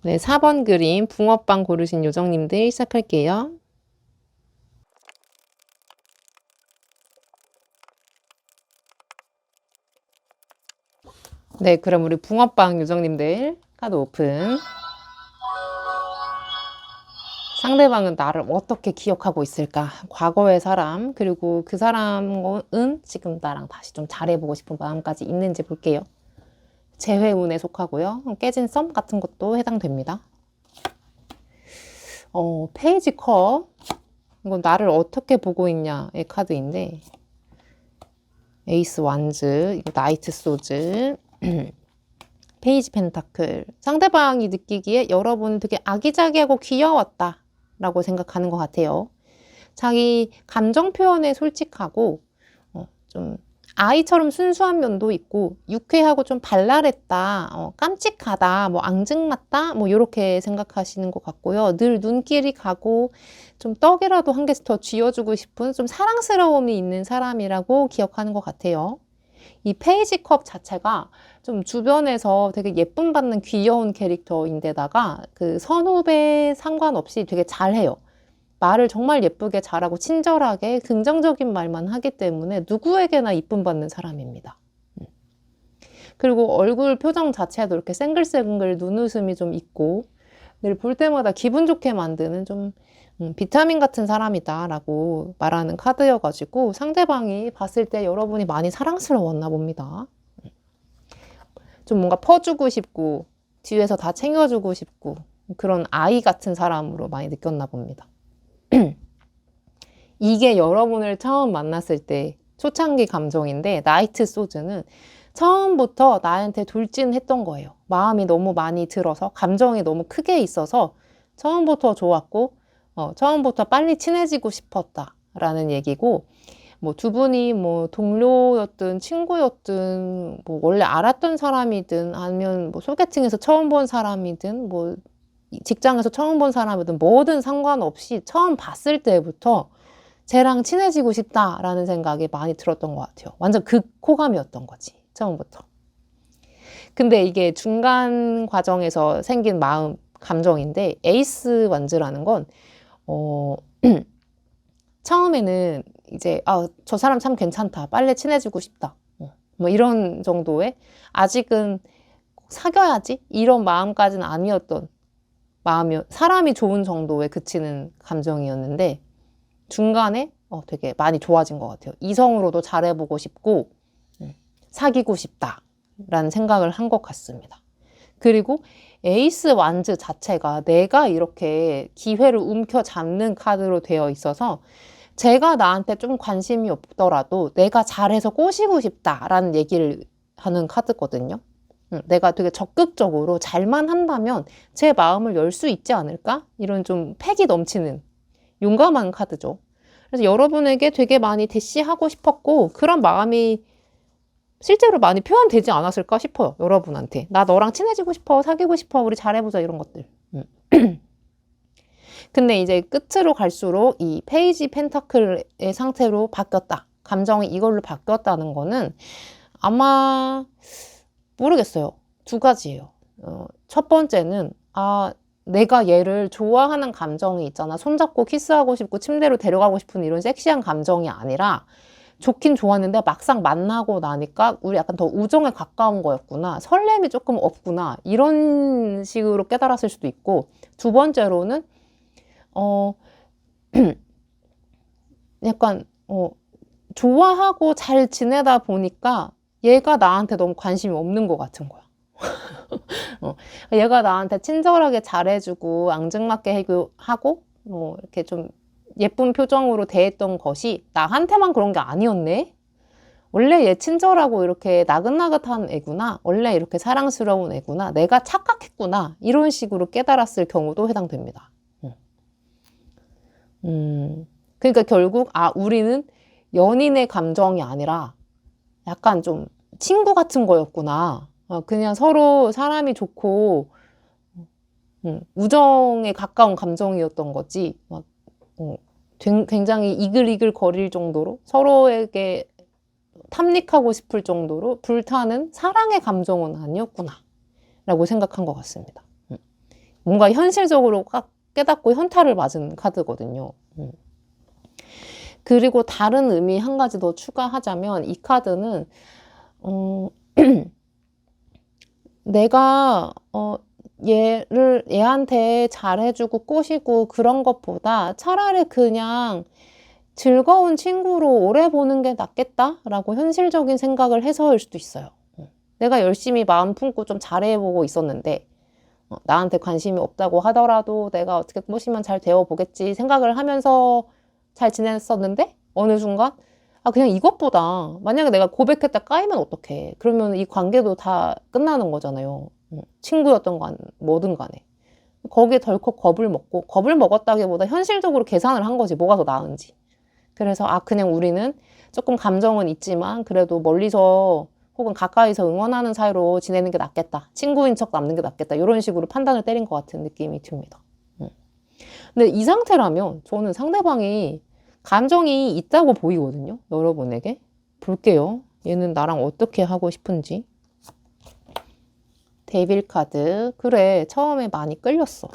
네, 4번 그림 붕어빵 고르신 요정님들 시작할게요. 네, 그럼 우리 붕어빵 요정님들 카드 오픈. 상대방은 나를 어떻게 기억하고 있을까? 과거의 사람, 그리고 그 사람은 지금 나랑 다시 좀 잘해보고 싶은 마음까지 있는지 볼게요. 재회운에 속하고요. 깨진 썸 같은 것도 해당됩니다. 페이지 컵. 이건 나를 어떻게 보고 있냐의 카드인데, 에이스 완즈, 이거 나이트 소즈, 페이지 펜타클. 상대방이 느끼기에 여러분 되게 아기자기하고 귀여웠다 라고 생각하는 것 같아요. 자기 감정 표현에 솔직하고 좀 아이처럼 순수한 면도 있고 유쾌하고 좀 발랄했다, 깜찍하다, 뭐 앙증맞다 뭐 이렇게 생각하시는 것 같고요. 늘 눈길이 가고 좀 떡이라도 한 개씩 더 쥐어주고 싶은 좀 사랑스러움이 있는 사람이라고 기억하는 것 같아요. 이 페이지 컵 자체가 좀 주변에서 되게 예쁨 받는 귀여운 캐릭터인데다가 그 선후배 상관없이 되게 잘해요. 말을 정말 예쁘게 잘하고 친절하게 긍정적인 말만 하기 때문에 누구에게나 이쁨 받는 사람입니다. 그리고 얼굴 표정 자체도 이렇게 생글생글 눈웃음이 좀 있고 늘 볼 때마다 기분 좋게 만드는 좀 비타민 같은 사람이다 라고 말하는 카드여가지고 상대방이 봤을 때 여러분이 많이 사랑스러웠나 봅니다. 좀 뭔가 퍼주고 싶고 뒤에서 다 챙겨주고 싶고 그런 아이 같은 사람으로 많이 느꼈나 봅니다. 이게 여러분을 처음 만났을 때 초창기 감정인데 나이트 소즈는 처음부터 나한테 돌진했던 거예요. 마음이 너무 많이 들어서 감정이 너무 크게 있어서 처음부터 좋았고 처음부터 빨리 친해지고 싶었다 라는 얘기고 뭐 두 분이 뭐 동료였든 친구였든 뭐 원래 알았던 사람이든 아니면 뭐 소개팅에서 처음 본 사람이든 뭐 직장에서 처음 본 사람이든 뭐든 상관없이 처음 봤을 때부터 쟤랑 친해지고 싶다라는 생각이 많이 들었던 것 같아요. 완전 극호감이었던 거지, 처음부터. 근데 이게 중간 과정에서 생긴 마음, 감정인데 에이스 완즈라는 건 처음에는 이제 저 사람 참 괜찮다, 빨리 친해지고 싶다 뭐 이런 정도의 아직은 사귀어야지 이런 마음까지는 아니었던 마음이 사람이 좋은 정도에 그치는 감정이었는데 중간에 되게 많이 좋아진 것 같아요. 이성으로도 잘해보고 싶고 사귀고 싶다라는 생각을 한 것 같습니다. 그리고 에이스 완즈 자체가 내가 이렇게 기회를 움켜잡는 카드로 되어 있어서 제가 나한테 좀 관심이 없더라도 내가 잘해서 꼬시고 싶다라는 얘기를 하는 카드거든요. 내가 되게 적극적으로 잘만 한다면 제 마음을 열 수 있지 않을까? 이런 좀 패기 넘치는 용감한 카드죠. 그래서 여러분에게 되게 많이 대시하고 싶었고 그런 마음이 실제로 많이 표현되지 않았을까 싶어요. 여러분한테. 나 너랑 친해지고 싶어, 사귀고 싶어, 우리 잘해보자 이런 것들. 근데 이제 끝으로 갈수록 이 페이지 펜타클의 상태로 바뀌었다. 감정이 이걸로 바뀌었다는 거는 아마 모르겠어요. 두 가지예요. 첫 번째는 내가 얘를 좋아하는 감정이 있잖아. 손잡고 키스하고 싶고 침대로 데려가고 싶은 이런 섹시한 감정이 아니라 좋긴 좋았는데 막상 만나고 나니까 우리 약간 더 우정에 가까운 거였구나. 설렘이 조금 없구나. 이런 식으로 깨달았을 수도 있고 두 번째로는 약간 좋아하고 잘 지내다 보니까 얘가 나한테 너무 관심이 없는 것 같은 거야. 얘가 나한테 친절하게 잘해주고 앙증맞게 하고 이렇게 좀 예쁜 표정으로 대했던 것이 나한테만 그런 게 아니었네? 원래 얘 친절하고 이렇게 나긋나긋한 애구나. 원래 이렇게 사랑스러운 애구나. 내가 착각했구나. 이런 식으로 깨달았을 경우도 해당됩니다. 그러니까 결국 우리는 연인의 감정이 아니라 약간 좀 친구 같은 거였구나. 그냥 서로 사람이 좋고 우정에 가까운 감정이었던 거지. 막 굉장히 이글이글 거릴 정도로 서로에게 탐닉하고 싶을 정도로 불타는 사랑의 감정은 아니었구나 라고 생각한 것 같습니다. 뭔가 현실적으로 딱 깨닫고 현타를 맞은 카드거든요. 그리고 다른 의미 한 가지 더 추가하자면 이 카드는 내가 얘한테 잘해주고 꼬시고 그런 것보다 차라리 그냥 즐거운 친구로 오래 보는 게 낫겠다라고 현실적인 생각을 해서일 수도 있어요. 내가 열심히 마음 품고 좀 잘해보고 있었는데 나한테 관심이 없다고 하더라도 내가 어떻게 꼬시면 잘 되어보겠지 생각을 하면서 잘 지냈었는데 어느 순간 그냥 이것보다 만약에 내가 고백했다 까이면 어떡해. 그러면 이 관계도 다 끝나는 거잖아요. 친구였던 간 뭐든 간에. 거기에 덜컥 겁을 먹었다기보다 현실적으로 계산을 한 거지. 뭐가 더 나은지. 그래서 그냥 우리는 조금 감정은 있지만 그래도 멀리서 혹은 가까이서 응원하는 사이로 지내는 게 낫겠다. 친구인 척 남는 게 낫겠다. 이런 식으로 판단을 때린 것 같은 느낌이 듭니다. 근데 이 상태라면 저는 상대방이 감정이 있다고 보이거든요. 여러분에게. 볼게요. 얘는 나랑 어떻게 하고 싶은지. 데빌 카드. 그래, 처음에 많이 끌렸어.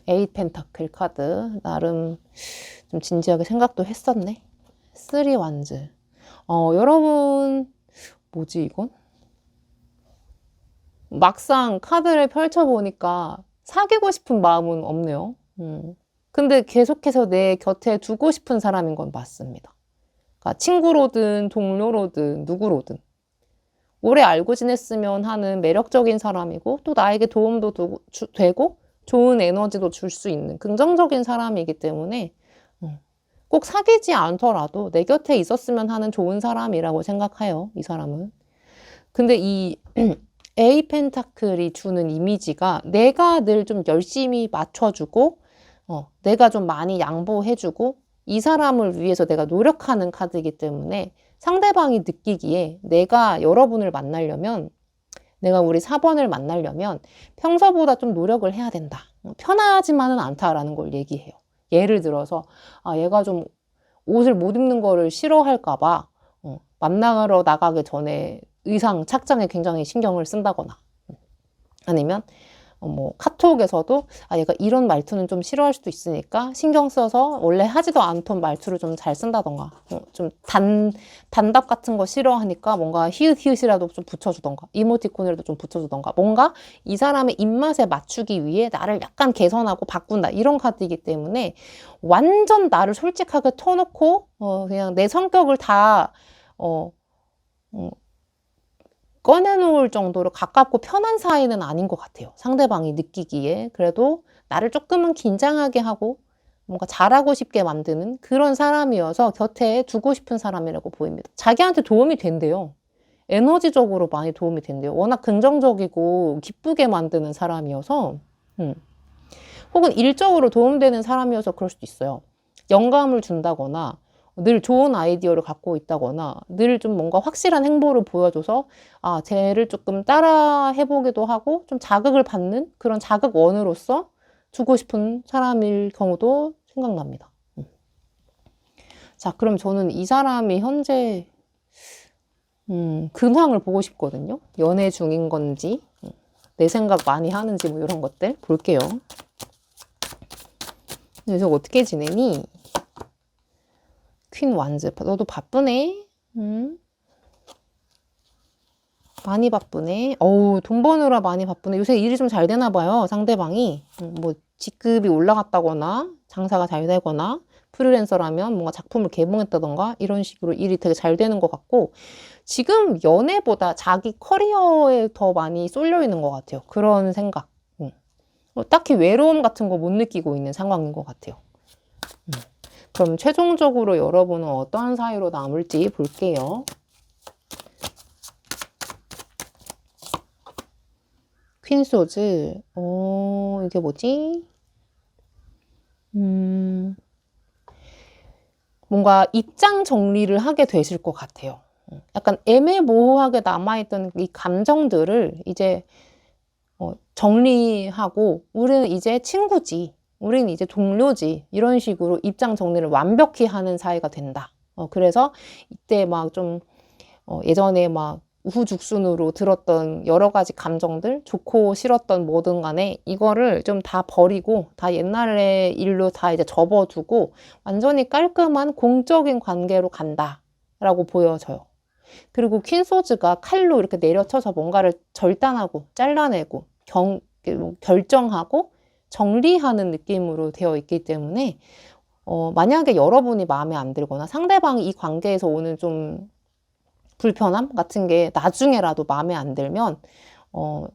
에잇 펜타클 카드. 나름 좀 진지하게 생각도 했었네. 쓰리 완즈. 여러분, 뭐지 이건? 막상 카드를 펼쳐보니까 사귀고 싶은 마음은 없네요. 근데 계속해서 내 곁에 두고 싶은 사람인 건 맞습니다. 그러니까 친구로든 동료로든 누구로든 오래 알고 지냈으면 하는 매력적인 사람이고 또 나에게 도움도 되고 좋은 에너지도 줄 수 있는 긍정적인 사람이기 때문에 꼭 사귀지 않더라도 내 곁에 있었으면 하는 좋은 사람이라고 생각해요. 이 사람은. 근데 이 에이 펜타클이 주는 이미지가 내가 늘 좀 열심히 맞춰주고 내가 좀 많이 양보해주고 이 사람을 위해서 내가 노력하는 카드이기 때문에 상대방이 느끼기에 내가 여러분을 만나려면 내가 우리 4번을 만나려면 평소보다 좀 노력을 해야 된다. 편하지만은 않다라는 걸 얘기해요. 예를 들어서 얘가 좀 옷을 못 입는 거를 싫어할까 봐 만나러 나가기 전에 의상 착장에 굉장히 신경을 쓴다거나 아니면 뭐 카톡에서도 얘가 이런 말투는 좀 싫어할 수도 있으니까 신경 써서 원래 하지도 않던 말투를 좀 잘 쓴다던가 좀 단답 같은 거 싫어하니까 뭔가 히읗히읗이라도 좀 붙여주던가 이모티콘이라도 좀 붙여주던가 뭔가 이 사람의 입맛에 맞추기 위해 나를 약간 개선하고 바꾼다 이런 카드이기 때문에 완전 나를 솔직하게 터놓고 그냥 내 성격을 다 꺼내놓을 정도로 가깝고 편한 사이는 아닌 것 같아요. 상대방이 느끼기에. 그래도 나를 조금은 긴장하게 하고 뭔가 잘하고 싶게 만드는 그런 사람이어서 곁에 두고 싶은 사람이라고 보입니다. 자기한테 도움이 된대요. 에너지적으로 많이 도움이 된대요. 워낙 긍정적이고 기쁘게 만드는 사람이어서 혹은 일적으로 도움되는 사람이어서 그럴 수도 있어요. 영감을 준다거나 늘 좋은 아이디어를 갖고 있다거나 늘 좀 뭔가 확실한 행보를 보여줘서 쟤를 조금 따라 해보기도 하고 좀 자극을 받는 그런 자극원으로서 두고 싶은 사람일 경우도 생각납니다. 자, 그럼 저는 이 사람이 현재 근황을 보고 싶거든요. 연애 중인 건지 내 생각 많이 하는지 뭐 이런 것들 볼게요. 그래서 어떻게 지내니? 퀸 완즈. 너도 바쁘네. 많이 바쁘네. 돈 버느라 많이 바쁘네. 요새 일이 좀 잘 되나 봐요. 상대방이. 뭐 직급이 올라갔다거나 장사가 잘 되거나 프리랜서라면 뭔가 작품을 개봉했다던가 이런 식으로 일이 되게 잘 되는 것 같고 지금 연애보다 자기 커리어에 더 많이 쏠려 있는 것 같아요. 그런 생각. 딱히 외로움 같은 거 못 느끼고 있는 상황인 것 같아요. 그럼 최종적으로 여러분은 어떠한 사이로 남을지 볼게요. 퀸소즈. 이게 뭐지? 뭔가 입장 정리를 하게 되실 것 같아요. 약간 애매모호하게 남아있던 이 감정들을 이제 정리하고 우리는 이제 친구지. 우리는 이제 동료지. 이런 식으로 입장 정리를 완벽히 하는 사이가 된다. 그래서 이때 막 좀 예전에 막 우후죽순으로 들었던 여러 가지 감정들, 좋고 싫었던 뭐든 간에 이거를 좀 다 버리고 다 옛날의 일로 다 이제 접어두고 완전히 깔끔한 공적인 관계로 간다라고 보여져요. 그리고 퀸소즈가 칼로 이렇게 내려쳐서 뭔가를 절단하고 잘라내고 결정하고 정리하는 느낌으로 되어 있기 때문에 만약에 여러분이 마음에 안 들거나 상대방이 이 관계에서 오는 좀 불편함 같은 게 나중에라도 마음에 안 들면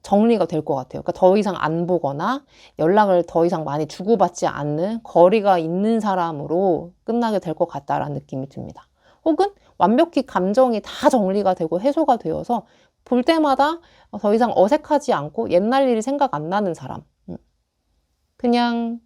정리가 될 것 같아요. 그러니까 더 이상 안 보거나 연락을 더 이상 많이 주고받지 않는 거리가 있는 사람으로 끝나게 될 것 같다라는 느낌이 듭니다. 혹은 완벽히 감정이 다 정리가 되고 해소가 되어서 볼 때마다 더 이상 어색하지 않고 옛날 일이 생각 안 나는 사람. 그냥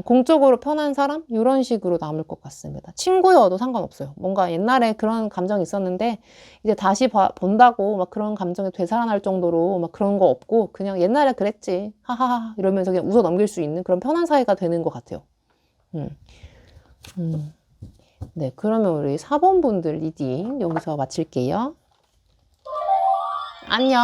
공적으로 편한 사람? 이런 식으로 남을 것 같습니다. 친구여도 상관없어요. 뭔가 옛날에 그런 감정이 있었는데 이제 다시 본다고 막 그런 감정이 되살아날 정도로 막 그런 거 없고 그냥 옛날에 그랬지. 하하하 이러면서 그냥 웃어 넘길 수 있는 그런 편한 사이가 되는 것 같아요. 네, 그러면 우리 4번 분들 리딩 여기서 마칠게요. 안녕.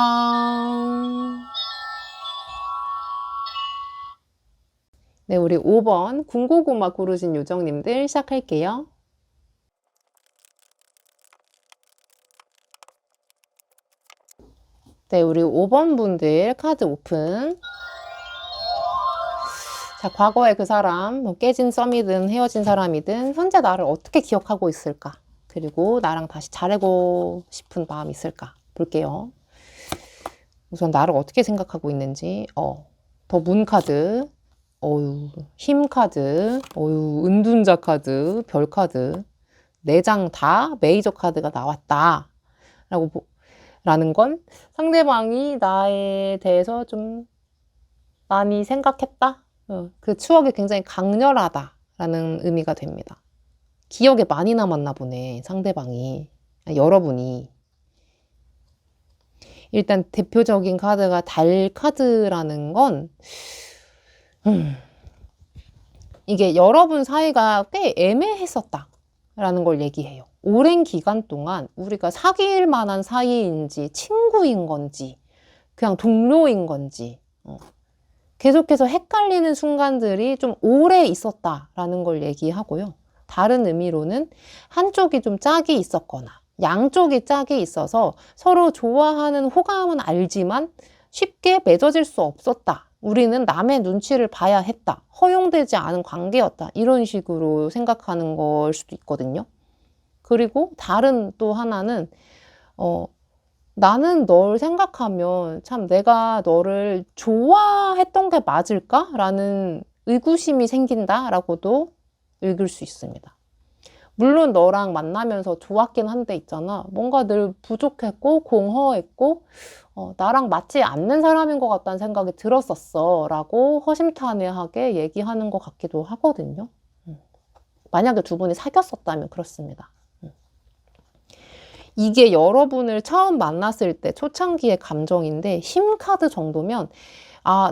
네, 우리 5번 군고구마 고르신 요정님들 시작할게요. 네, 우리 5번 분들 카드 오픈. 자, 과거의 그 사람, 뭐 깨진 썸이든 헤어진 사람이든 현재 나를 어떻게 기억하고 있을까? 그리고 나랑 다시 잘하고 싶은 마음이 있을까? 볼게요. 우선 나를 어떻게 생각하고 있는지. 더 문 카드, 힘 카드, 은둔자 카드, 별 카드, 4장 다 메이저 카드가 나왔다. 라는 건 상대방이 나에 대해서 좀 많이 생각했다. 그 추억이 굉장히 강렬하다라는 의미가 됩니다. 기억에 많이 남았나 보네, 상대방이. 여러분이. 일단 대표적인 카드가 달 카드라는 건 이게 여러분 사이가 꽤 애매했었다라는 걸 얘기해요. 오랜 기간 동안 우리가 사귈 만한 사이인지 친구인 건지 그냥 동료인 건지 계속해서 헷갈리는 순간들이 좀 오래 있었다라는 걸 얘기하고요. 다른 의미로는 한쪽이 좀 짝이 있었거나 양쪽이 짝이 있어서 서로 좋아하는 호감은 알지만 쉽게 맺어질 수 없었다. 우리는 남의 눈치를 봐야 했다. 허용되지 않은 관계였다. 이런 식으로 생각하는 걸 수도 있거든요. 그리고 다른 또 하나는 나는 널 생각하면 참 내가 너를 좋아했던 게 맞을까? 라는 의구심이 생긴다라고도 읽을 수 있습니다. 물론 너랑 만나면서 좋았긴 한데 있잖아. 뭔가 늘 부족했고 공허했고 나랑 맞지 않는 사람인 것 같다는 생각이 들었었어 라고 허심탄회하게 얘기하는 것 같기도 하거든요. 만약에 두 분이 사귀었었다면 그렇습니다. 이게 여러분을 처음 만났을 때 초창기의 감정인데 힘 카드 정도면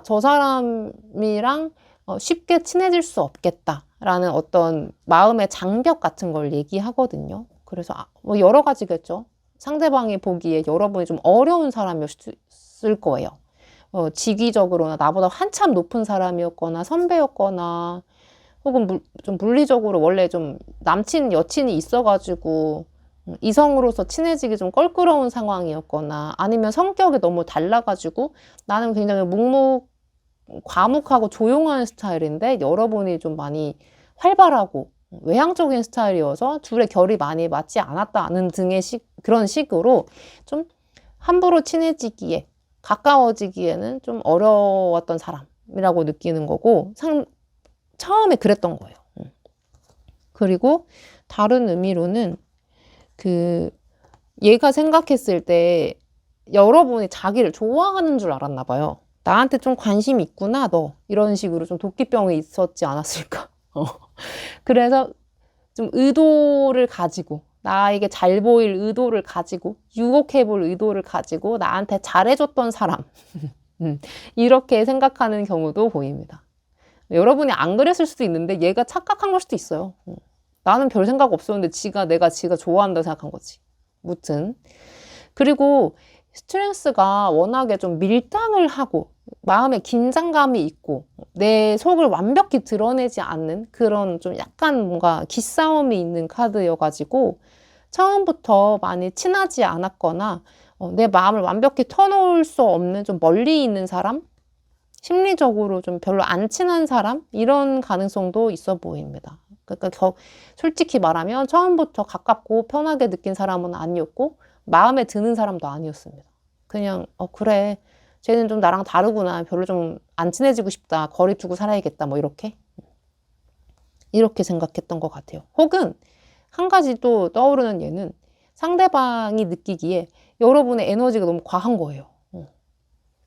저 사람이랑 쉽게 친해질 수 없겠다 라는 어떤 마음의 장벽 같은 걸 얘기하거든요. 그래서 뭐 여러 가지겠죠. 상대방이 보기에 여러분이 좀 어려운 사람이었을 거예요. 직위적으로나 나보다 한참 높은 사람이었거나 선배였거나 혹은 좀 물리적으로 원래 좀 남친 여친이 있어가지고 이성으로서 친해지기 좀 껄끄러운 상황이었거나 아니면 성격이 너무 달라가지고 나는 굉장히 과묵하고 조용한 스타일인데 여러분이 좀 많이 활발하고 외향적인 스타일이어서 둘의 결이 많이 맞지 않았다는 등의 그런 식으로 좀 함부로 친해지기에 가까워지기에는 좀 어려웠던 사람이라고 느끼는 거고 처음에 그랬던 거예요. 그리고 다른 의미로는 얘가 생각했을 때 여러분이 자기를 좋아하는 줄 알았나 봐요. 나한테 좀 관심 있구나 너 이런 식으로 좀 도끼병이 있었지 않았을까. 그래서 좀 의도를 가지고 나에게 잘 보일 의도를 가지고 유혹해 볼 의도를 가지고 나한테 잘해줬던 사람 이렇게 생각하는 경우도 보입니다. 여러분이 안 그랬을 수도 있는데 얘가 착각한 걸 수도 있어요. 나는 별 생각 없었는데 지가 좋아한다고 생각한 거지. 무튼 그리고 스트렝스가 워낙에 좀 밀당을 하고 마음에 긴장감이 있고 내 속을 완벽히 드러내지 않는 그런 좀 약간 뭔가 기싸움이 있는 카드여가지고 처음부터 많이 친하지 않았거나 내 마음을 완벽히 터놓을 수 없는 좀 멀리 있는 사람? 심리적으로 좀 별로 안 친한 사람? 이런 가능성도 있어 보입니다. 그러니까 솔직히 말하면 처음부터 가깝고 편하게 느낀 사람은 아니었고 마음에 드는 사람도 아니었습니다. 그냥 그래 쟤는 좀 나랑 다르구나 별로 좀 안 친해지고 싶다 거리 두고 살아야겠다 뭐 이렇게 생각했던 것 같아요. 혹은 한 가지 또 떠오르는 예는 상대방이 느끼기에 여러분의 에너지가 너무 과한 거예요.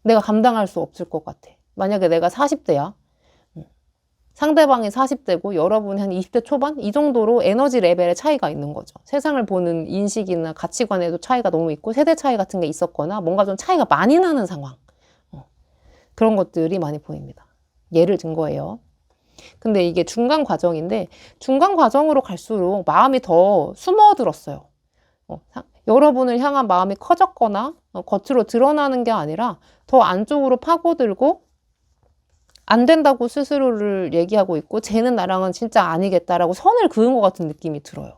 내가 감당할 수 없을 것 같아. 만약에 내가 40대야 상대방이 40대고 여러분이 한 20대 초반? 이 정도로 에너지 레벨의 차이가 있는 거죠. 세상을 보는 인식이나 가치관에도 차이가 너무 있고 세대 차이 같은 게 있었거나 뭔가 좀 차이가 많이 나는 상황. 그런 것들이 많이 보입니다. 예를 든 거예요. 근데 이게 중간 과정인데 중간 과정으로 갈수록 마음이 더 숨어들었어요. 여러분을 향한 마음이 커졌거나 겉으로 드러나는 게 아니라 더 안쪽으로 파고들고 안 된다고 스스로를 얘기하고 있고 쟤는 나랑은 진짜 아니겠다라고 선을 그은 것 같은 느낌이 들어요.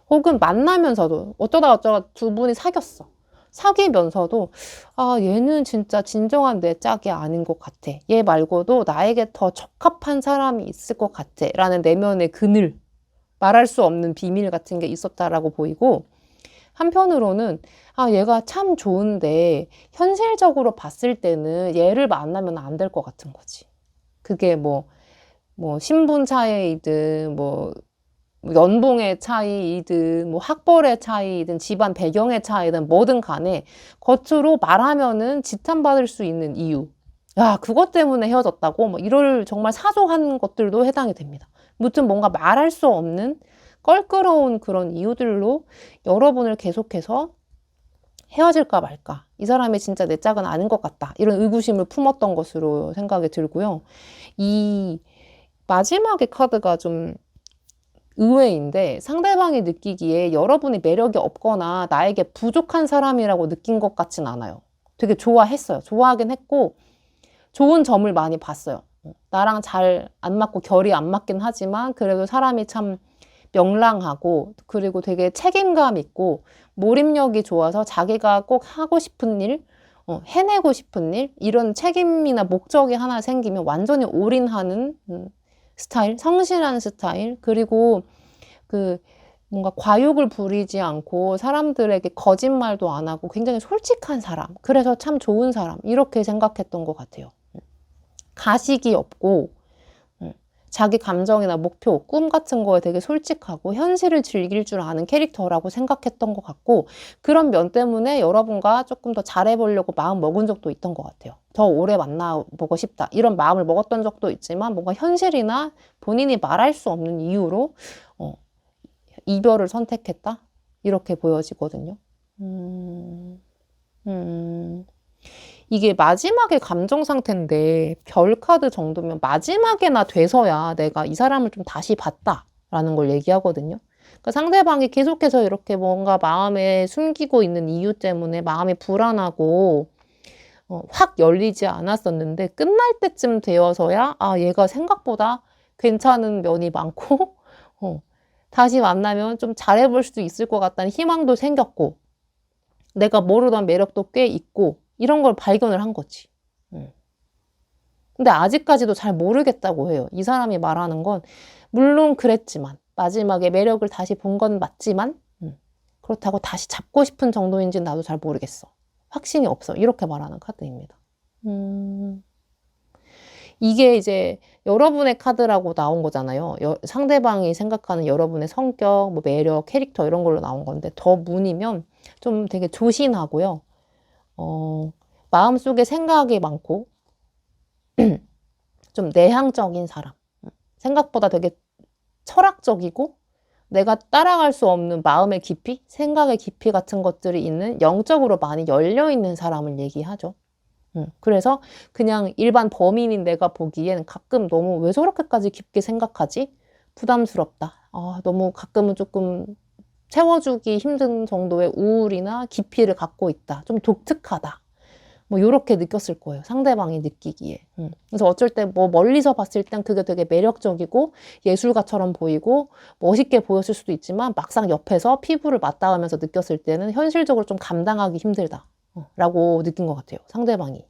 혹은 만나면서도 어쩌다 두 분이 사귀었어. 사귀면서도 아 얘는 진짜 진정한 내 짝이 아닌 것 같아. 얘 말고도 나에게 더 적합한 사람이 있을 것 같아. 라는 내면의 그늘, 말할 수 없는 비밀 같은 게 있었다라고 보이고 한편으로는 아 얘가 참 좋은데 현실적으로 봤을 때는 얘를 만나면 안 될 것 같은 거지. 그게 뭐 신분 차이든 뭐 연봉의 차이이든 뭐 학벌의 차이이든 집안 배경의 차이든 뭐든 간에 겉으로 말하면은 지탄받을 수 있는 이유. 야, 그것 때문에 헤어졌다고? 뭐 이럴 정말 사소한 것들도 해당이 됩니다. 무튼 뭔가 말할 수 없는 껄끄러운 그런 이유들로 여러분을 계속해서 헤어질까 말까. 이 사람이 진짜 내 짝은 아닌 것 같다. 이런 의구심을 품었던 것으로 생각이 들고요. 이 마지막의 카드가 좀 의외인데 상대방이 느끼기에 여러분이 매력이 없거나 나에게 부족한 사람이라고 느낀 것 같진 않아요. 되게 좋아했어요. 좋아하긴 했고 좋은 점을 많이 봤어요. 나랑 잘 안 맞고 결이 안 맞긴 하지만 그래도 사람이 참 명랑하고 그리고 되게 책임감 있고 몰입력이 좋아서 자기가 꼭 하고 싶은 일, 해내고 싶은 일 이런 책임이나 목적이 하나 생기면 완전히 올인하는 스타일, 성실한 스타일, 그리고 그 뭔가 과욕을 부리지 않고 사람들에게 거짓말도 안 하고 굉장히 솔직한 사람. 그래서 참 좋은 사람. 이렇게 생각했던 것 같아요. 가식이 없고 자기 감정이나 목표, 꿈 같은 거에 되게 솔직하고 현실을 즐길 줄 아는 캐릭터라고 생각했던 것 같고 그런 면 때문에 여러분과 조금 더 잘해보려고 마음 먹은 적도 있던 것 같아요. 더 오래 만나보고 싶다. 이런 마음을 먹었던 적도 있지만 뭔가 현실이나 본인이 말할 수 없는 이유로 이별을 선택했다? 이렇게 보여지거든요. 이게 마지막의 감정 상태인데 별 카드 정도면 마지막에나 돼서야 내가 이 사람을 좀 다시 봤다라는 걸 얘기하거든요. 그러니까 상대방이 계속해서 이렇게 뭔가 마음에 숨기고 있는 이유 때문에 마음이 불안하고 확 열리지 않았었는데 끝날 때쯤 되어서야 아 얘가 생각보다 괜찮은 면이 많고 다시 만나면 좀 잘해볼 수도 있을 것 같다는 희망도 생겼고 내가 모르던 매력도 꽤 있고 이런 걸 발견을 한 거지. 근데 아직까지도 잘 모르겠다고 해요. 이 사람이 말하는 건 물론 그랬지만 마지막에 매력을 다시 본 건 맞지만 그렇다고 다시 잡고 싶은 정도인지는 나도 잘 모르겠어. 확신이 없어. 이렇게 말하는 카드입니다. 이게 이제 여러분의 카드라고 나온 거잖아요. 상대방이 생각하는 여러분의 성격, 뭐 매력, 캐릭터 이런 걸로 나온 건데 더 문이면 좀 되게 조신하고요. 마음속에 생각이 많고 좀 내향적인 사람. 생각보다 되게 철학적이고 내가 따라갈 수 없는 마음의 깊이, 생각의 깊이 같은 것들이 있는 영적으로 많이 열려있는 사람을 얘기하죠. 그래서 그냥 일반 범인인 내가 보기엔 가끔 너무 왜 저렇게까지 깊게 생각하지? 부담스럽다. 너무 가끔은 조금 채워주기 힘든 정도의 우울이나 깊이를 갖고 있다. 좀 독특하다. 뭐 요렇게 느꼈을 거예요. 상대방이 느끼기에. 그래서 어쩔 때 뭐 멀리서 봤을 땐 그게 되게 매력적이고 예술가처럼 보이고 멋있게 보였을 수도 있지만 막상 옆에서 피부를 맞닿으면서 느꼈을 때는 현실적으로 좀 감당하기 힘들다. 라고 느낀 것 같아요. 상대방이.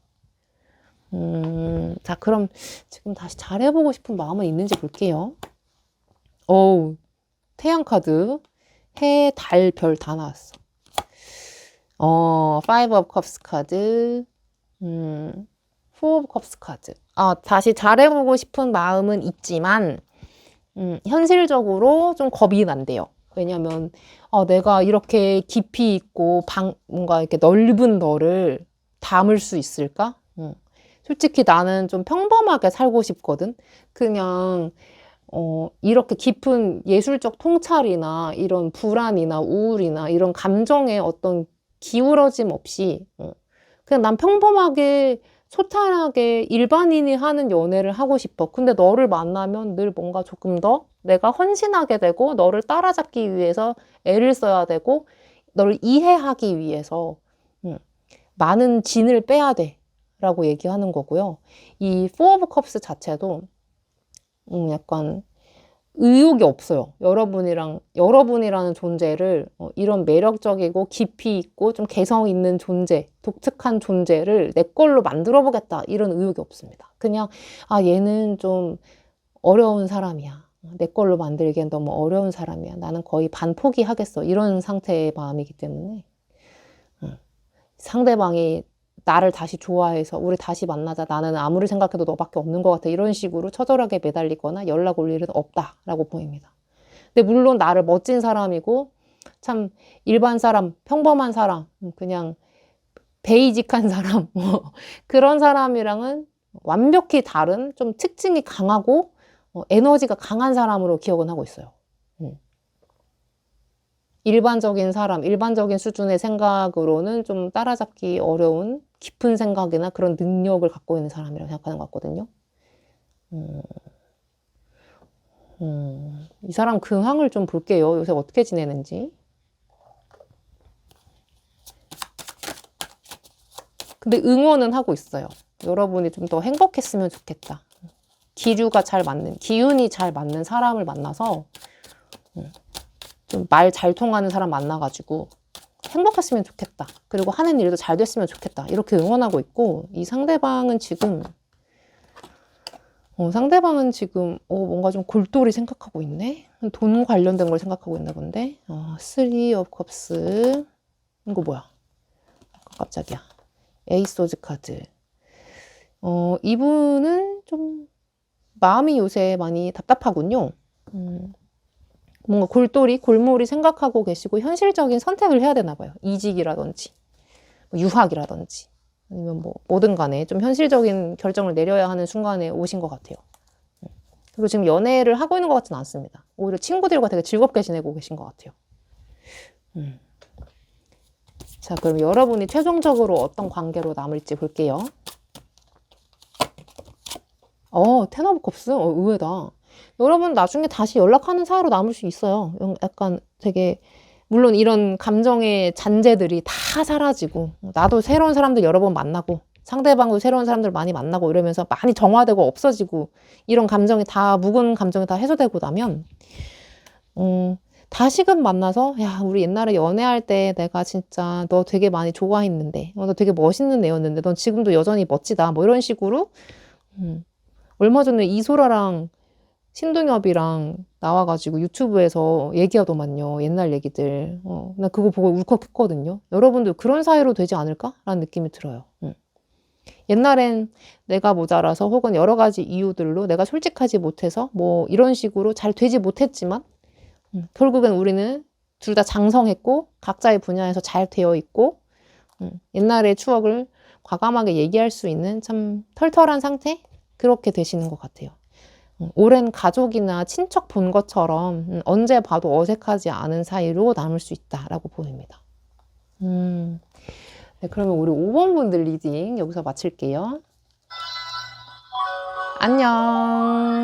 자, 그럼 지금 다시 잘해보고 싶은 마음은 있는지 볼게요. 태양 카드. 해, 달, 별 다 나왔어. Five of Cups 카드. Four of Cups 카드. 다시 잘해보고 싶은 마음은 있지만, 현실적으로 좀 겁이 난대요. 왜냐면 내가 이렇게 깊이 있고 뭔가 이렇게 넓은 너를 담을 수 있을까? 솔직히 나는 좀 평범하게 살고 싶거든. 그냥 이렇게 깊은 예술적 통찰이나 이런 불안이나 우울이나 이런 감정의 어떤 기울어짐 없이 그냥 난 평범하게 소탈하게 일반인이 하는 연애를 하고 싶어. 근데 너를 만나면 늘 뭔가 조금 더 내가 헌신하게 되고 너를 따라잡기 위해서 애를 써야 되고 너를 이해하기 위해서 많은 진을 빼야 돼 라고 얘기하는 거고요. 이 Four of Cups 자체도 약간 의욕이 없어요. 여러분이라는 존재를 이런 매력적이고 깊이 있고 좀 개성 있는 존재, 독특한 존재를 내 걸로 만들어 보겠다 이런 의욕이 없습니다. 그냥 얘는 좀 어려운 사람이야. 내 걸로 만들기엔 너무 어려운 사람이야. 나는 거의 반포기하겠어. 이런 상태의 마음이기 때문에 상대방이 나를 다시 좋아해서 우리 다시 만나자. 나는 아무리 생각해도 너밖에 없는 것 같아. 이런 식으로 처절하게 매달리거나 연락 올 일은 없다라고 보입니다. 근데 물론 나를 멋진 사람이고 참 일반 사람, 평범한 사람, 그냥 베이직한 사람 그런 사람이랑은 완벽히 다른 좀 특징이 강하고 에너지가 강한 사람으로 기억은 하고 있어요. 일반적인 사람, 일반적인 수준의 생각으로는 좀 따라잡기 어려운 깊은 생각이나 그런 능력을 갖고 있는 사람이라고 생각하는 것 같거든요. 이 사람 근황을 좀 볼게요. 요새 어떻게 지내는지. 근데 응원은 하고 있어요. 여러분이 좀 더 행복했으면 좋겠다. 기운이 잘 맞는 사람을 만나서 좀 말 잘 통하는 사람 만나가지고 행복했으면 좋겠다. 그리고 하는 일도 잘 됐으면 좋겠다. 이렇게 응원하고 있고 이 상대방은 지금 뭔가 좀 골똘히 생각하고 있네. 돈 관련된 걸 생각하고 있나 본데. Three of Cups. 이거 뭐야? 깜짝이야. 에이스 오브 카드. 이분은 좀 마음이 요새 많이 답답하군요. 뭔가 골몰이 생각하고 계시고 현실적인 선택을 해야 되나 봐요. 이직이라든지 유학이라든지 아니면 뭐든 간에 좀 현실적인 결정을 내려야 하는 순간에 오신 것 같아요. 그리고 지금 연애를 하고 있는 것 같지는 않습니다. 오히려 친구들과 되게 즐겁게 지내고 계신 것 같아요. 자, 그럼 여러분이 최종적으로 어떤 관계로 남을지 볼게요. 텐 오브 컵스? 의외다. 여러분 나중에 다시 연락하는 사이로 남을 수 있어요. 약간 되게 물론 이런 감정의 잔재들이 다 사라지고 나도 새로운 사람들 여러 번 만나고 상대방도 새로운 사람들 많이 만나고 이러면서 많이 정화되고 없어지고 이런 감정이 다 묵은 감정이 다 해소되고 나면 다시금 만나서 야 우리 옛날에 연애할 때 내가 진짜 너 되게 많이 좋아했는데 너 되게 멋있는 애였는데 넌 지금도 여전히 멋지다 뭐 이런 식으로 얼마 전에 이소라랑 신동엽이랑 나와가지고 유튜브에서 얘기하더만요. 옛날 얘기들. 나 그거 보고 울컥했거든요. 여러분들 그런 사이로 되지 않을까라는 느낌이 들어요. 옛날엔 내가 모자라서 혹은 여러 가지 이유들로 내가 솔직하지 못해서 뭐 이런 식으로 잘 되지 못했지만 결국엔 우리는 둘 다 장성했고 각자의 분야에서 잘 되어 있고 옛날의 추억을 과감하게 얘기할 수 있는 참 털털한 상태? 그렇게 되시는 것 같아요. 오랜 가족이나 친척 본 것처럼 언제 봐도 어색하지 않은 사이로 남을 수 있다라고 보입니다. 네, 그러면 우리 5번 분들 리딩 여기서 마칠게요. 안녕.